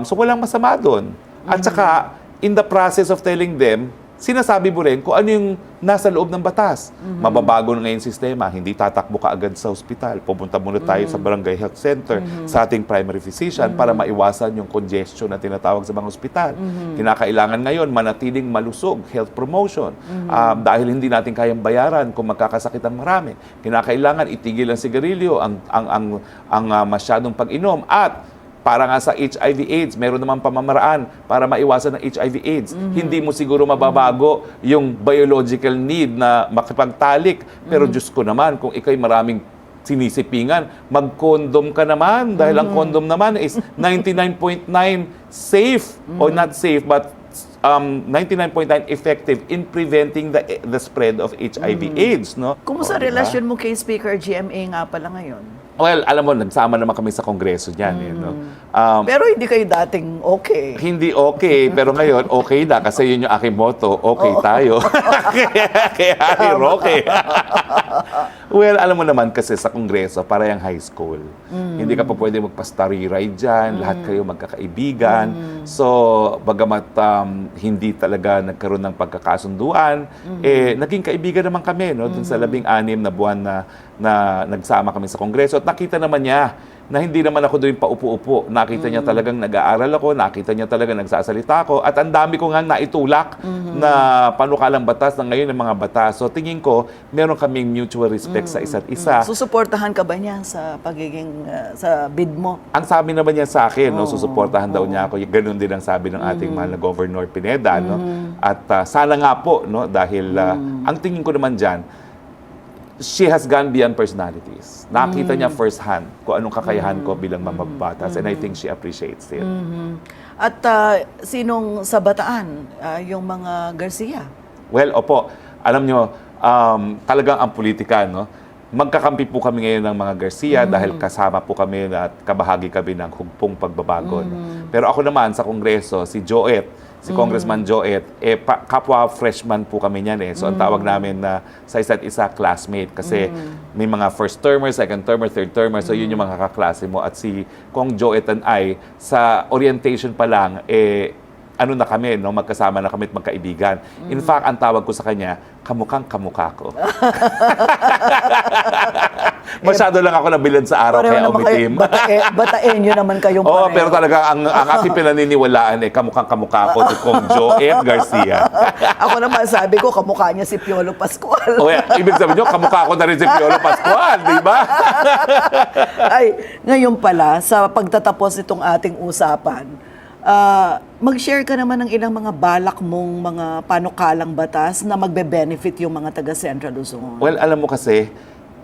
So walang masama doon. At saka, in the process of telling them, sinasabi mo rin kung ano yung nasa loob ng batas. Mababago na ngayon sistema, hindi tatakbo ka agad sa ospital. Pupunta muna tayo sa barangay health center, sa ating primary physician para maiwasan yung congestion na tinatawag sa mga ospital. Kinakailangan ngayon manatiling malusog, health promotion. Dahil hindi natin kayang bayaran kung magkakasakit ang marami. Kinakailangan itigil ang sigarilyo, ang masyadong pag-inom at para nga sa HIV/AIDS, meron naman pamamaraan para maiwasan ng HIV/AIDS. Hindi mo siguro mababago yung biological need na makipagtalik. Pero Diyos ko naman, kung ikaw'y maraming sinisipingan, mag-condom ka naman. Dahil ang condom naman is 99.9 safe, or not safe, but 99.9 effective in preventing the spread of HIV/AIDS. No? Kumusta relasyon mo kay Speaker GMA nga pala ngayon? Well, alam mo, nagsama naman kami sa Kongreso niyan. No? Pero hindi kayo dating okay. Hindi okay, pero ngayon okay na kasi yun yung aking motto, okay tayo. Kaya Harry Roque. Well, alam mo naman kasi sa Kongreso, para yung high school. Hindi ka pa pwede magpa-starry ride dyan, lahat kayo magkakaibigan. So, bagamat hindi talaga nagkaroon ng pagkakasunduan, naging kaibigan naman kami dun sa 16 na buwan na nagsama kami sa Kongreso. At nakita naman niya na hindi naman ako doon paupo-upo. Nakita niya talagang nag-aaral ako, nakita niya talagang nagsasalita ako, at ang dami ko nga naitulak na panukalang batas na ngayon ng mga batas. So tingin ko, meron kaming mutual respect sa isa't isa. Susuportahan ka ba niya sa pagiging, sa bid mo? Ang sabi naman niya sa akin, susuportahan daw niya ako. Ganun din ang sabi ng ating mahal na Governor Pineda. No? At sana nga po, no, dahil ang tingin ko naman dyan, she has gone beyond personalities. Nakita niya first hand kung anong kakayahan ko bilang mamabatas, and I think she appreciates it. At sinong sa Bataan? Yung mga Garcia? Well, opo, alam nyo, talagang ang politika, no? Magkakampi po kami ngayon ng mga Garcia dahil kasama po kami at kabahagi kami ng hugpong pagbabago. No? Pero ako naman sa Kongreso, si Joet, si Congressman Joet, kapwa freshman po kami niyan eh. So ang tawag namin na sa isa't isa classmate kasi may mga first termer, second termer, third termer. So yun yung mga kaklase mo. At si Kong Joet and I, sa orientation pa lang, ano na kami, no? Magkasama na kami at magkaibigan. In fact, ang tawag ko sa kanya, kamukhang kamukha ko. Masyado lang ako nabilad sa araw, kaya umitim. Bataenyo naman kayong Oo, pareho. pero talaga ang aking pinaniniwalaan kamukhang kamukha ko si Kong Joet Garcia. Ako naman sabi ko, kamukha niya si Piolo Pascual. O, ibig sabihin nyo, kamukha ko na rin si Piolo Pascual, di ba? Ay, ngayon pala, sa pagtatapos itong ating usapan, mag-share ka naman ng ilang mga balak mong mga panukalang batas na magbe-benefit yung mga taga Central Luzon. Well, alam mo kasi,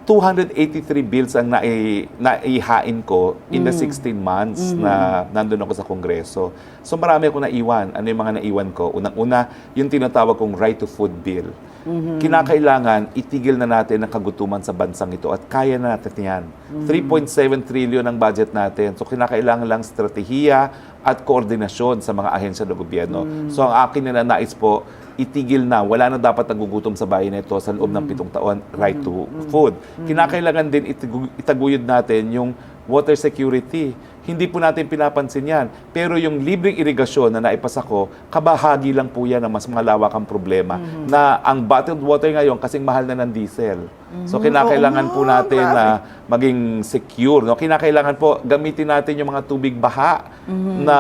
283 bills ang naihain ko in the 16 months na nandun ako sa Kongreso. So marami akong naiwan. Ano yung mga naiwan ko? Unang-una, yung tinatawag kong right to food bill. Kinakailangan itigil na natin ang kagutuman sa bansang ito at kaya na natin yan. 3.7 trillion ang budget natin. So kinakailangan lang strategiya at koordinasyon sa mga ahensya ng gobyerno. So ang akin na nais po, itigil na. Wala na dapat nagugutom sa bayan nito sa loob ng 7 taon, right to food. Kinakailangan din itaguyod natin yung water security. Hindi po natin pinapansin yan. Pero yung libreng irigasyon na naipasa ko, kabahagi lang po yan ng mas malawakang problema na ang bottled water ngayon kasing mahal na ng diesel. So kinakailangan po natin na maging secure. No? Kinakailangan po gamitin natin yung mga tubig baha na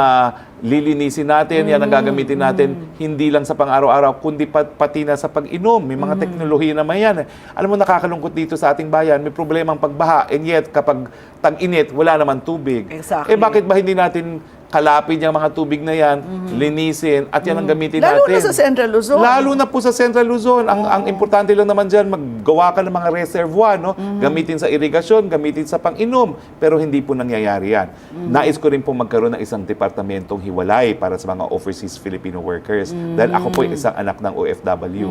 lilinisin natin. Yan ang gagamitin natin hindi lang sa pang-araw-araw kundi pati na sa pag-inom. May mga teknolohiya naman yan. Alam mo, nakakalungkot dito sa ating bayan, may problemang pagbaha, and yet kapag tag-init, wala naman tubig. Exactly. Bakit ba hindi natin kalapin yung mga tubig na yan, linisin, at yan ang gamitin Lalo natin? na sa Central Luzon. Lalo na po sa Central Luzon. Ang importante lang naman dyan, maggawa ka ng mga reservoir, no? Gamitin sa irigasyon, gamitin sa pang-inom. Pero hindi po nangyayari yan. Nais ko rin po magkaroon ng isang departamentong hiwalay para sa mga overseas Filipino workers. Dahil ako po ay isang anak ng OFW.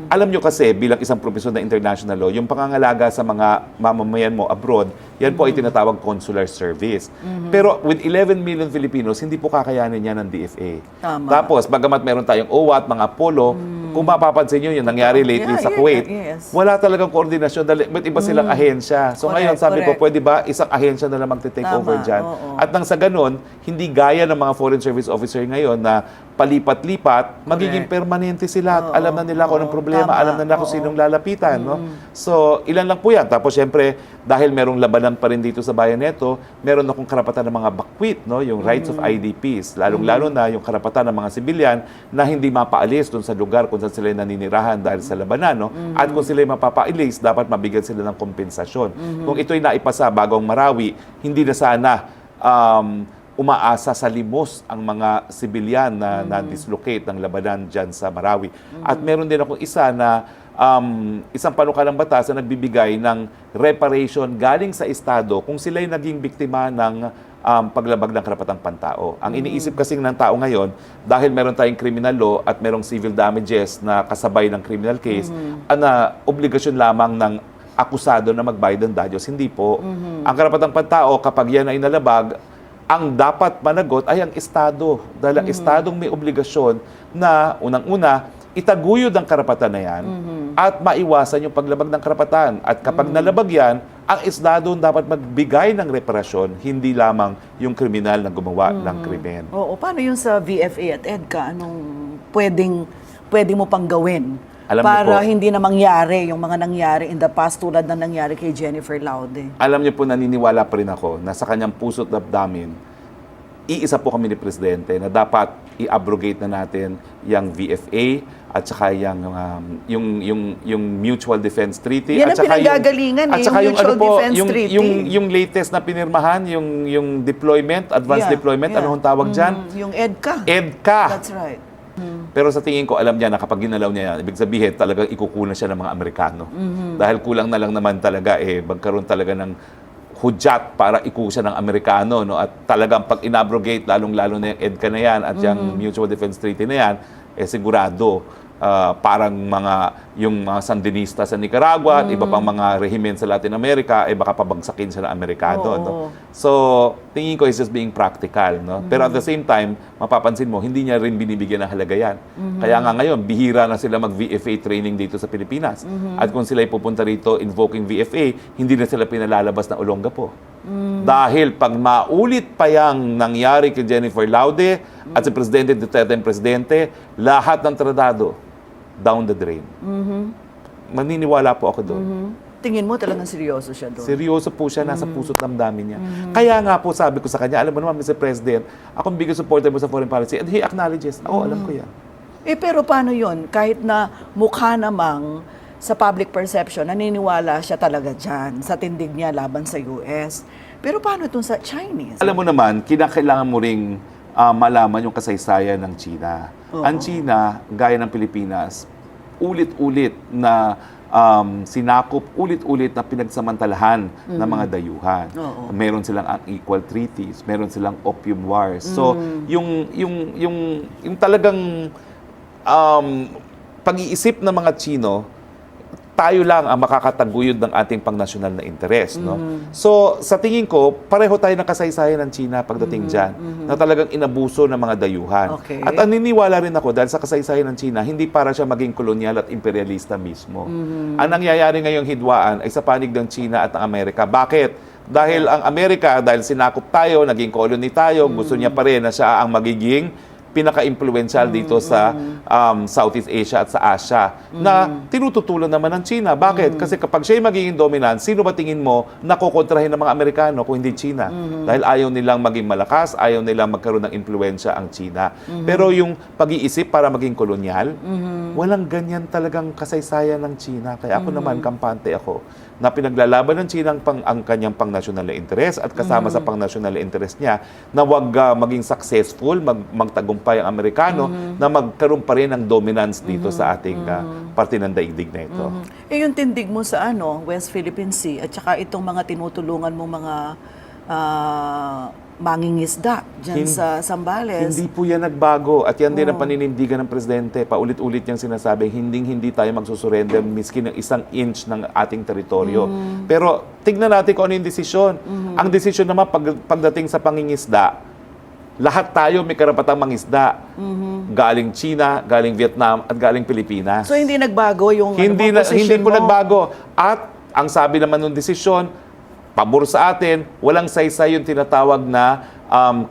Alam nyo kasi, bilang isang profesyon na international law, yung pangangalaga sa mga mamamayan mo abroad, yan po ay tinatawag consular service. Pero with 11 million Filipinos, hindi po kakayanin yan ng DFA. Tama. Tapos, bagamat meron tayong OWAT, mga polo, kung mapapansin nyo, yung nangyari lately sa Kuwait, wala talagang koordinasyon, ba't iba silang ahensya. So ngayon, sabi ko, pwede ba isang ahensya na lang magte-take over dyan? At nang sa ganun, hindi gaya ng mga foreign service officer ngayon na palipat-lipat, magiging permanente sila at alam na nila kung anong problema, alam na nila kung sinong lalapitan. No? So, ilan lang po yan. Tapos, syempre, dahil merong labanan pa rin dito sa bayan neto, meron akong karapatan ng mga bakwit, no? Yung rights of IDPs, lalong-lalo na yung karapatan ng mga sibilyan na hindi mapaalis doon sa lugar kung saan sila naninirahan dahil sa labanan. No? At kung sila mapapaalis, dapat mabigyan sila ng kompensasyon. Kung ito'y naipasa bago ang Marawi, hindi na sana umaasa sa limos ang mga sibilyan na na-dislocate ng labanan dyan sa Marawi. At meron din akong isa na isang panukalang batas na nagbibigay ng reparation galing sa Estado kung sila'y naging biktima ng paglabag ng karapatang pantao. Ang iniisip kasi ng tao ngayon, dahil meron tayong criminal law at merong civil damages na kasabay ng criminal case, na obligasyon lamang ng akusado na magbayad ng dadyos. Hindi po. Ang karapatang pantao, kapag yan ay nalabag, ang dapat managot ay ang Estado. Dahil ang Estadong may obligasyon na, unang-una, itaguyod ang karapatan na yan at maiwasan yung paglabag ng karapatan. At kapag nalabag yan, ang Estado dapat magbigay ng reparasyon, hindi lamang yung kriminal na gumawa ng krimen. Oo, paano yung sa VFA at EDCA? Anong pwedeng mo pang gawin? Alam niyo para po, hindi na mangyari yung mga nangyari in the past tulad na nangyari kay Jennifer Laude. Alam niyo po, naniniwala pa rin ako na sa kanyang puso't damdamin, iisa po kami ni Presidente na dapat i-abrogate na natin yung VFA at saka yung Mutual Defense Treaty. Yan at ang pinagagalingan at saka yung Mutual Defense Treaty. Yung latest na pinirmahan, yung deployment, advanced deployment, ano hong tawag dyan? Yung EDCA. EDCA. That's right. Pero sa tingin ko, alam niya na kapag ginalaw niya yan, ibig sabihin talagang ikukunan siya ng mga Amerikano. Dahil kulang na lang naman talaga, magkaroon talaga ng hudyat para ikusa ng Amerikano, no? At talagang pag inabrogate, lalong-lalo na yung EDCA na yan at yung Mutual Defense Treaty na yan, sigurado parang yung mga Sandinista sa Nicaragua at iba pang mga rehimen sa Latin America, baka pabagsakin siya ng Amerikano. No? So, tingin ko is just being practical. No? Pero at the same time, mapapansin mo, hindi niya rin binibigyan ng halaga yan. Kaya nga ngayon, bihira na sila mag-VFA training dito sa Pilipinas. At kung sila pupunta rito invoking VFA, hindi na sila pinalalabas na Olongapo. Dahil pag maulit pa yung nangyari kay Jennifer Laude at si Presidente Duterte ang presidente, lahat ng tratado down the drain. Maniniwala po ako doon. Tingin mo talagang seryoso siya doon? Seryoso po siya, nasa puso't damdamin niya. Kaya nga po sabi ko sa kanya, alam mo naman, Mr. President, akong biggest supporter mo sa foreign policy, and he acknowledges, alam ko yan. Pero paano yun? Kahit na mukha namang sa public perception, naniniwala siya talaga dyan sa tindig niya laban sa US. Pero paano itong sa Chinese? Alam mo naman, kinakailangan mo ring malaman yung kasaysayan ng China. Ang China, gaya ng Pilipinas, ulit-ulit na sinakop, ulit-ulit na pinagsamantalahan ng mga dayuhan. Meron silang unequal treaties, meron silang opium wars. So, yung talagang pag-iisip ng mga Chino, tayo lang ang makakataguyod ng ating pangnasyonal na interes. No? So, sa tingin ko, pareho tayo ng kasaysayan ng China pagdating dyan, na talagang inabuso ng mga dayuhan. Okay. At naniniwala rin ako, dahil sa kasaysayan ng China, hindi para siya maging kolonyal at imperialista mismo. Ang nangyayari ngayong hidwaan ay sa panig ng China at ng Amerika. Bakit? Dahil ang Amerika, dahil sinakop tayo, naging colony tayo, gusto niya pa rin na siya ang magiging pinaka-influential dito sa Southeast Asia at sa Asia na tinututulan naman ng China. Bakit? Kasi kapag siya magiging dominant, sino ba tingin mo nakokontrahin ng mga Amerikano kung hindi China? Dahil ayaw nilang maging malakas, ayaw nilang magkaroon ng influensya ang China. Pero yung pag-iisip para maging kolonyal, walang ganyan talagang kasaysayan ng China. Kaya ako naman, kampante ako na pinaglalaban ng China ang kanyang pang-national na interes at kasama sa pang-national na interes niya na wag maging successful, magtagumpay ang Amerikano na magkaroon pa rin ng dominance dito sa ating parte ng daigdig na ito. Yung tindig mo sa West Philippine Sea at saka itong mga tinutulungan mo mga mangingisda dyan sa Zambales. Hindi po yan nagbago. At yan din ang paninindigan ng Presidente. Paulit-ulit niyang sinasabing, hindi tayo magsusurrender miski ng 1 inch ng ating teritoryo. Pero tignan natin kung ano yung desisyon. Ang desisyon naman pagdating sa pangingisda, lahat tayo may karapatang mangisda. Galing China, galing Vietnam, at galing Pilipinas. So hindi nagbago yung Hindi position po mo? nagbago. At ang sabi naman ng desisyon, pabor sa atin, walang saysay yung tinatawag na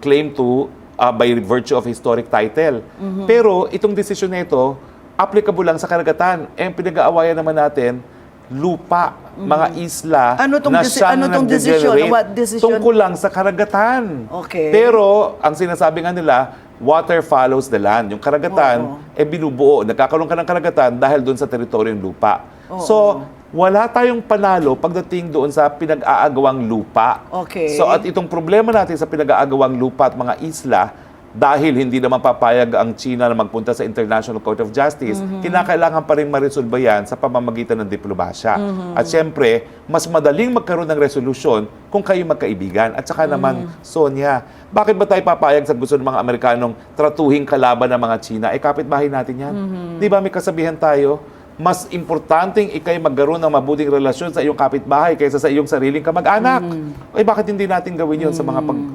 claim to by virtue of historic title. Pero itong desisyon na ito, applicable lang sa karagatan. Ang pinag-aawayan naman natin, lupa, mga isla na siyang decision? What decision? tungkol lang sa karagatan. Okay. Pero ang sinasabi nga nila, water follows the land. Yung karagatan, binubuo. Nagkakaroon ka ng karagatan dahil doon sa teritoryong lupa. So, wala tayong panalo pagdating doon sa pinag-aagawang lupa. Okay. So, at itong problema natin sa pinag-aagawang lupa at mga isla, dahil hindi naman papayag ang China na magpunta sa International Court of Justice, kinakailangan pa rin ma-resolve yan sa pamamagitan ng diplomasya. At syempre, mas madaling magkaroon ng resolusyon kung kayo magkaibigan. At saka naman, Sonia, bakit ba tayo papayag sa gusto ng mga Amerikanong tratuhing kalaban ng mga China? Kapitbahay natin yan. Di ba may kasabihan tayo? Mas importanteng ikay magkaroon ng mabuting relasyon sa iyong kapitbahay kaysa sa iyong sariling kamag-anak. Bakit hindi natin gawin yun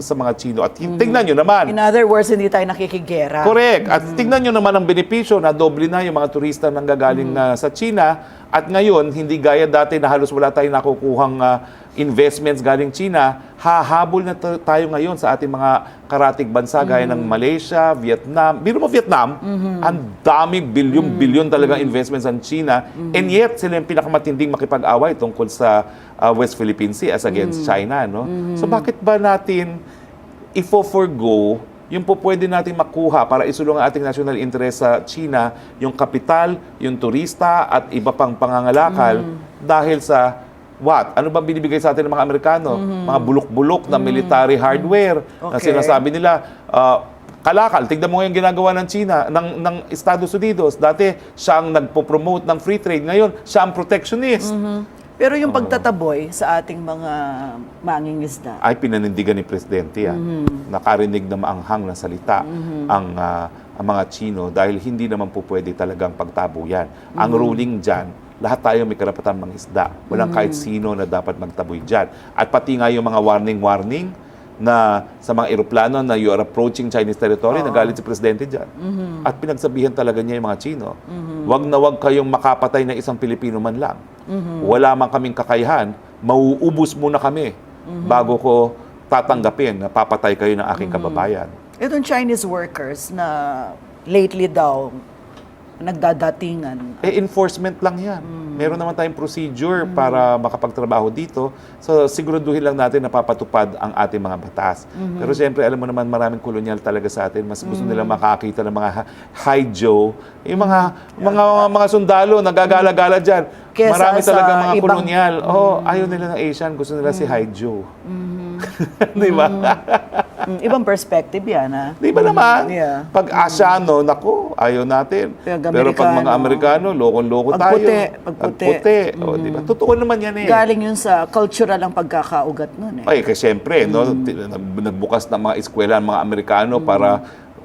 sa mga Chino? At tingnan nyo naman. In other words, hindi tayo nakikigera. Correct. At tingnan nyo naman ang benepisyo na doble na yung mga turista nang gagaling sa China. At ngayon, hindi gaya dati na halos wala tayong nakukuhang investments galing China, hahabol na tayo ngayon sa ating mga karatig bansa gaya ng Malaysia, Vietnam. Biro mo Vietnam, ang daming bilyon-bilyon talagang investments ng China. And yet, sila yung pinakamatinding makipag-away tungkol sa West Philippine Sea as against China. No? So bakit ba natin ifo-forgo yung po pwede natin makuha para isulong ang ating national interest sa China, yung kapital, yung turista, at iba pang pangangalakal dahil sa what? Ano ba binibigay sa atin ng mga Amerikano? Mga bulok-bulok na military hardware na sinasabi nila, kalakal. Tignan mo yung ginagawa ng China, ng Estados Unidos. Dati, siya ang nagpo-promote ng free trade. Ngayon, siya ang protectionist. Pero yung pagtataboy sa ating mga mangingisda, Ay, pinanindigan ni Presidente yan. Nakarinig na maanghang na salita ang mga Chino dahil hindi naman po pwede talagang pagtabo yan. Ang ruling dyan, lahat tayo may karapatan mangisda. Walang kahit sino na dapat magtaboy dyan. At pati nga yung mga warning na sa mga eroplano na you are approaching Chinese territory, nagalit si Presidente dyan. At pinagsabihan talaga niya yung mga Chino, wag na wag kayong makapatay ng isang Pilipino man lang. Wala man kaming kakayahan, mauubos muna kami bago ko tatanggapin na papatay kayo ng aking kababayan. itong Chinese workers na lately daw nagdadatingan. Enforcement lang yan. Meron naman tayong procedure para makapagtrabaho dito. So, siguraduhin lang natin na papatupad ang ating mga batas. Pero siyempre, alam mo naman, maraming kolonyal talaga sa atin. Mas gusto nila makakita ng mga high Joe. Yung mga sundalo, nagagala-gala dyan. Kesa Marami sa talaga mga ibang- kolonyal. Ayaw nila ng Asian. Gusto nila si high Joe. Di ba? Ibang perspective yan, ha? Di ba naman? Yeah. Pag Asiano, naku, ayaw natin. Pag Pero pag mga Amerikano, Amerikano, lokon-loko pag tayo. puti, pag puti. O, di ba? Totoo naman yan eh. Galing yun sa cultural ang pagkakaugat nun, eh. Ay, kasi siyempre, no, nagbukas ng mga eskwela ng mga Amerikano para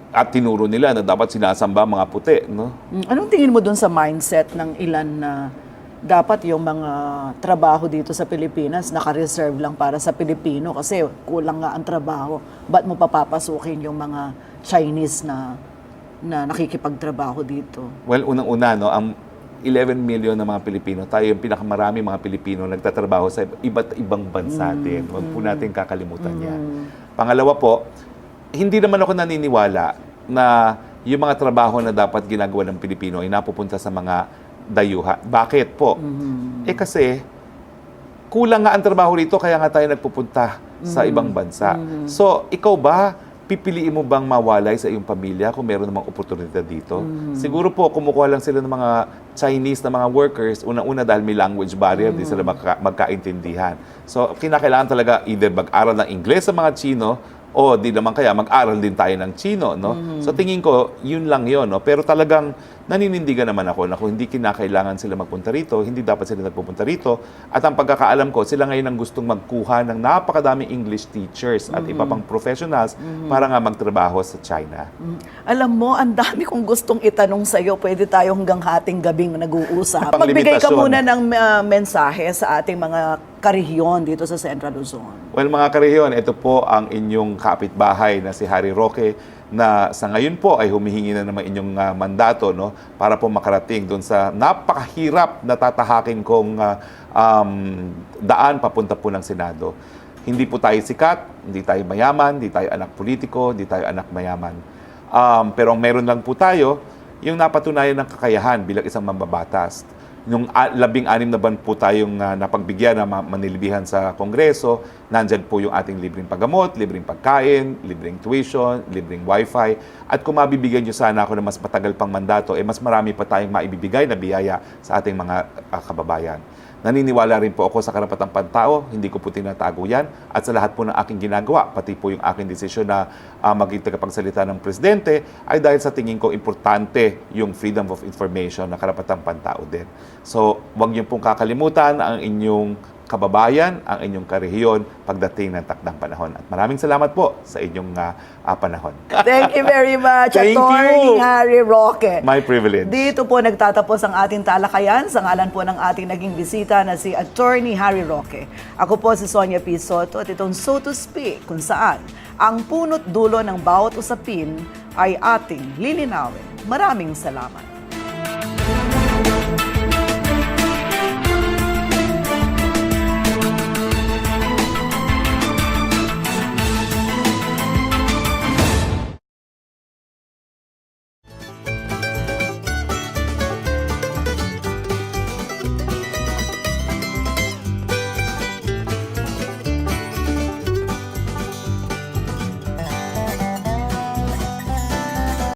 at tinuro nila na dapat sinasamba ang mga puti, no? Anong tingin mo dun sa mindset ng ilan na dapat yung mga trabaho dito sa Pilipinas naka-reserve lang para sa Pilipino kasi kulang nga ang trabaho. Ba't mo papapasukin yung mga Chinese na nakikipagtrabaho dito? Well, unang-una, no, ang 11 million na mga Pilipino, tayo yung pinakamarami mga Pilipino nagtatrabaho sa iba't ibang bansa din. Huwag po natin kakalimutan yan. Pangalawa po, hindi naman ako naniniwala na yung mga trabaho na dapat ginagawa ng Pilipino ay napupunta sa mga dayuha. Bakit po? Kasi kulang nga ang trabaho rito kaya nga tayo nagpupunta sa ibang bansa. So, ikaw ba, pipiliin mo bang mawalay sa iyong pamilya kung meron namang oportunidad dito? Siguro po, kumukuha lang sila ng mga Chinese na mga workers, unang-una dahil may language barrier, di sila magkaintindihan. So, kinakailangan talaga either mag-aral ng Ingles sa mga Chino o di naman kaya mag-aral din tayo ng Chino, no? So tingin ko, yun lang yun, no? Pero talagang naninindigan naman ako na kung hindi kinakailangan sila magpunta rito, hindi dapat sila nagpupunta rito. At ang pagkakaalam ko, sila ngayon ang gustong magkuha ng napakadaming English teachers at iba pang professionals para nga magtrabaho sa China. Alam mo, ang dami kong gustong itanong sa'yo. Pwede tayo hanggang hating gabing nag-uusap. Pang Magbigay ka limitasyon. muna ng mensahe sa ating mga karehiyon dito sa Central Luzon. Well, mga karehiyon, ito po ang inyong kapitbahay na si Harry Roque na sa ngayon po ay humihingi na naman inyong mandato, no, para po makarating doon sa napakahirap na tatahakin kong daan papunta po ng Senado. Hindi po tayo sikat, hindi tayo mayaman, hindi tayo anak politiko, hindi tayo anak mayaman. Pero ang meron lang po tayo, yung napatunayan ng kakayahan bilang isang mambabatas. Nung 16 na buwan po tayong napagbigyan na manilbihan sa Kongreso, nandyan po yung ating libreng paggamot, libreng pagkain, libreng tuition, libreng wifi. At kung mabibigyan nyo sana ako ng mas matagal pang mandato, mas marami pa tayong maibibigay na biyaya sa ating mga kababayan. Naniniwala rin po ako sa karapatang pantao, hindi ko po tinatago yan. At sa lahat po ng aking ginagawa, pati po yung aking desisyon na maging tagapagsalita ng Presidente, ay dahil sa tingin ko importante yung freedom of information na karapatang pantao din. So, huwag niyo pong kakalimutan ang inyong kababayan, ang inyong karehiyon pagdating ng takdang panahon. At maraming salamat po sa inyong panahon. Thank you very much, Thank Attorney you. Harry Roque. My privilege. Dito po nagtatapos ang ating talakayan sa ngalan po ng ating naging bisita na si Attorney Harry Roque. Ako po si Sonia P. Soto at itong So to Speak, kung saan ang punot dulo ng bawat usapin ay ating lilinawin. Maraming salamat.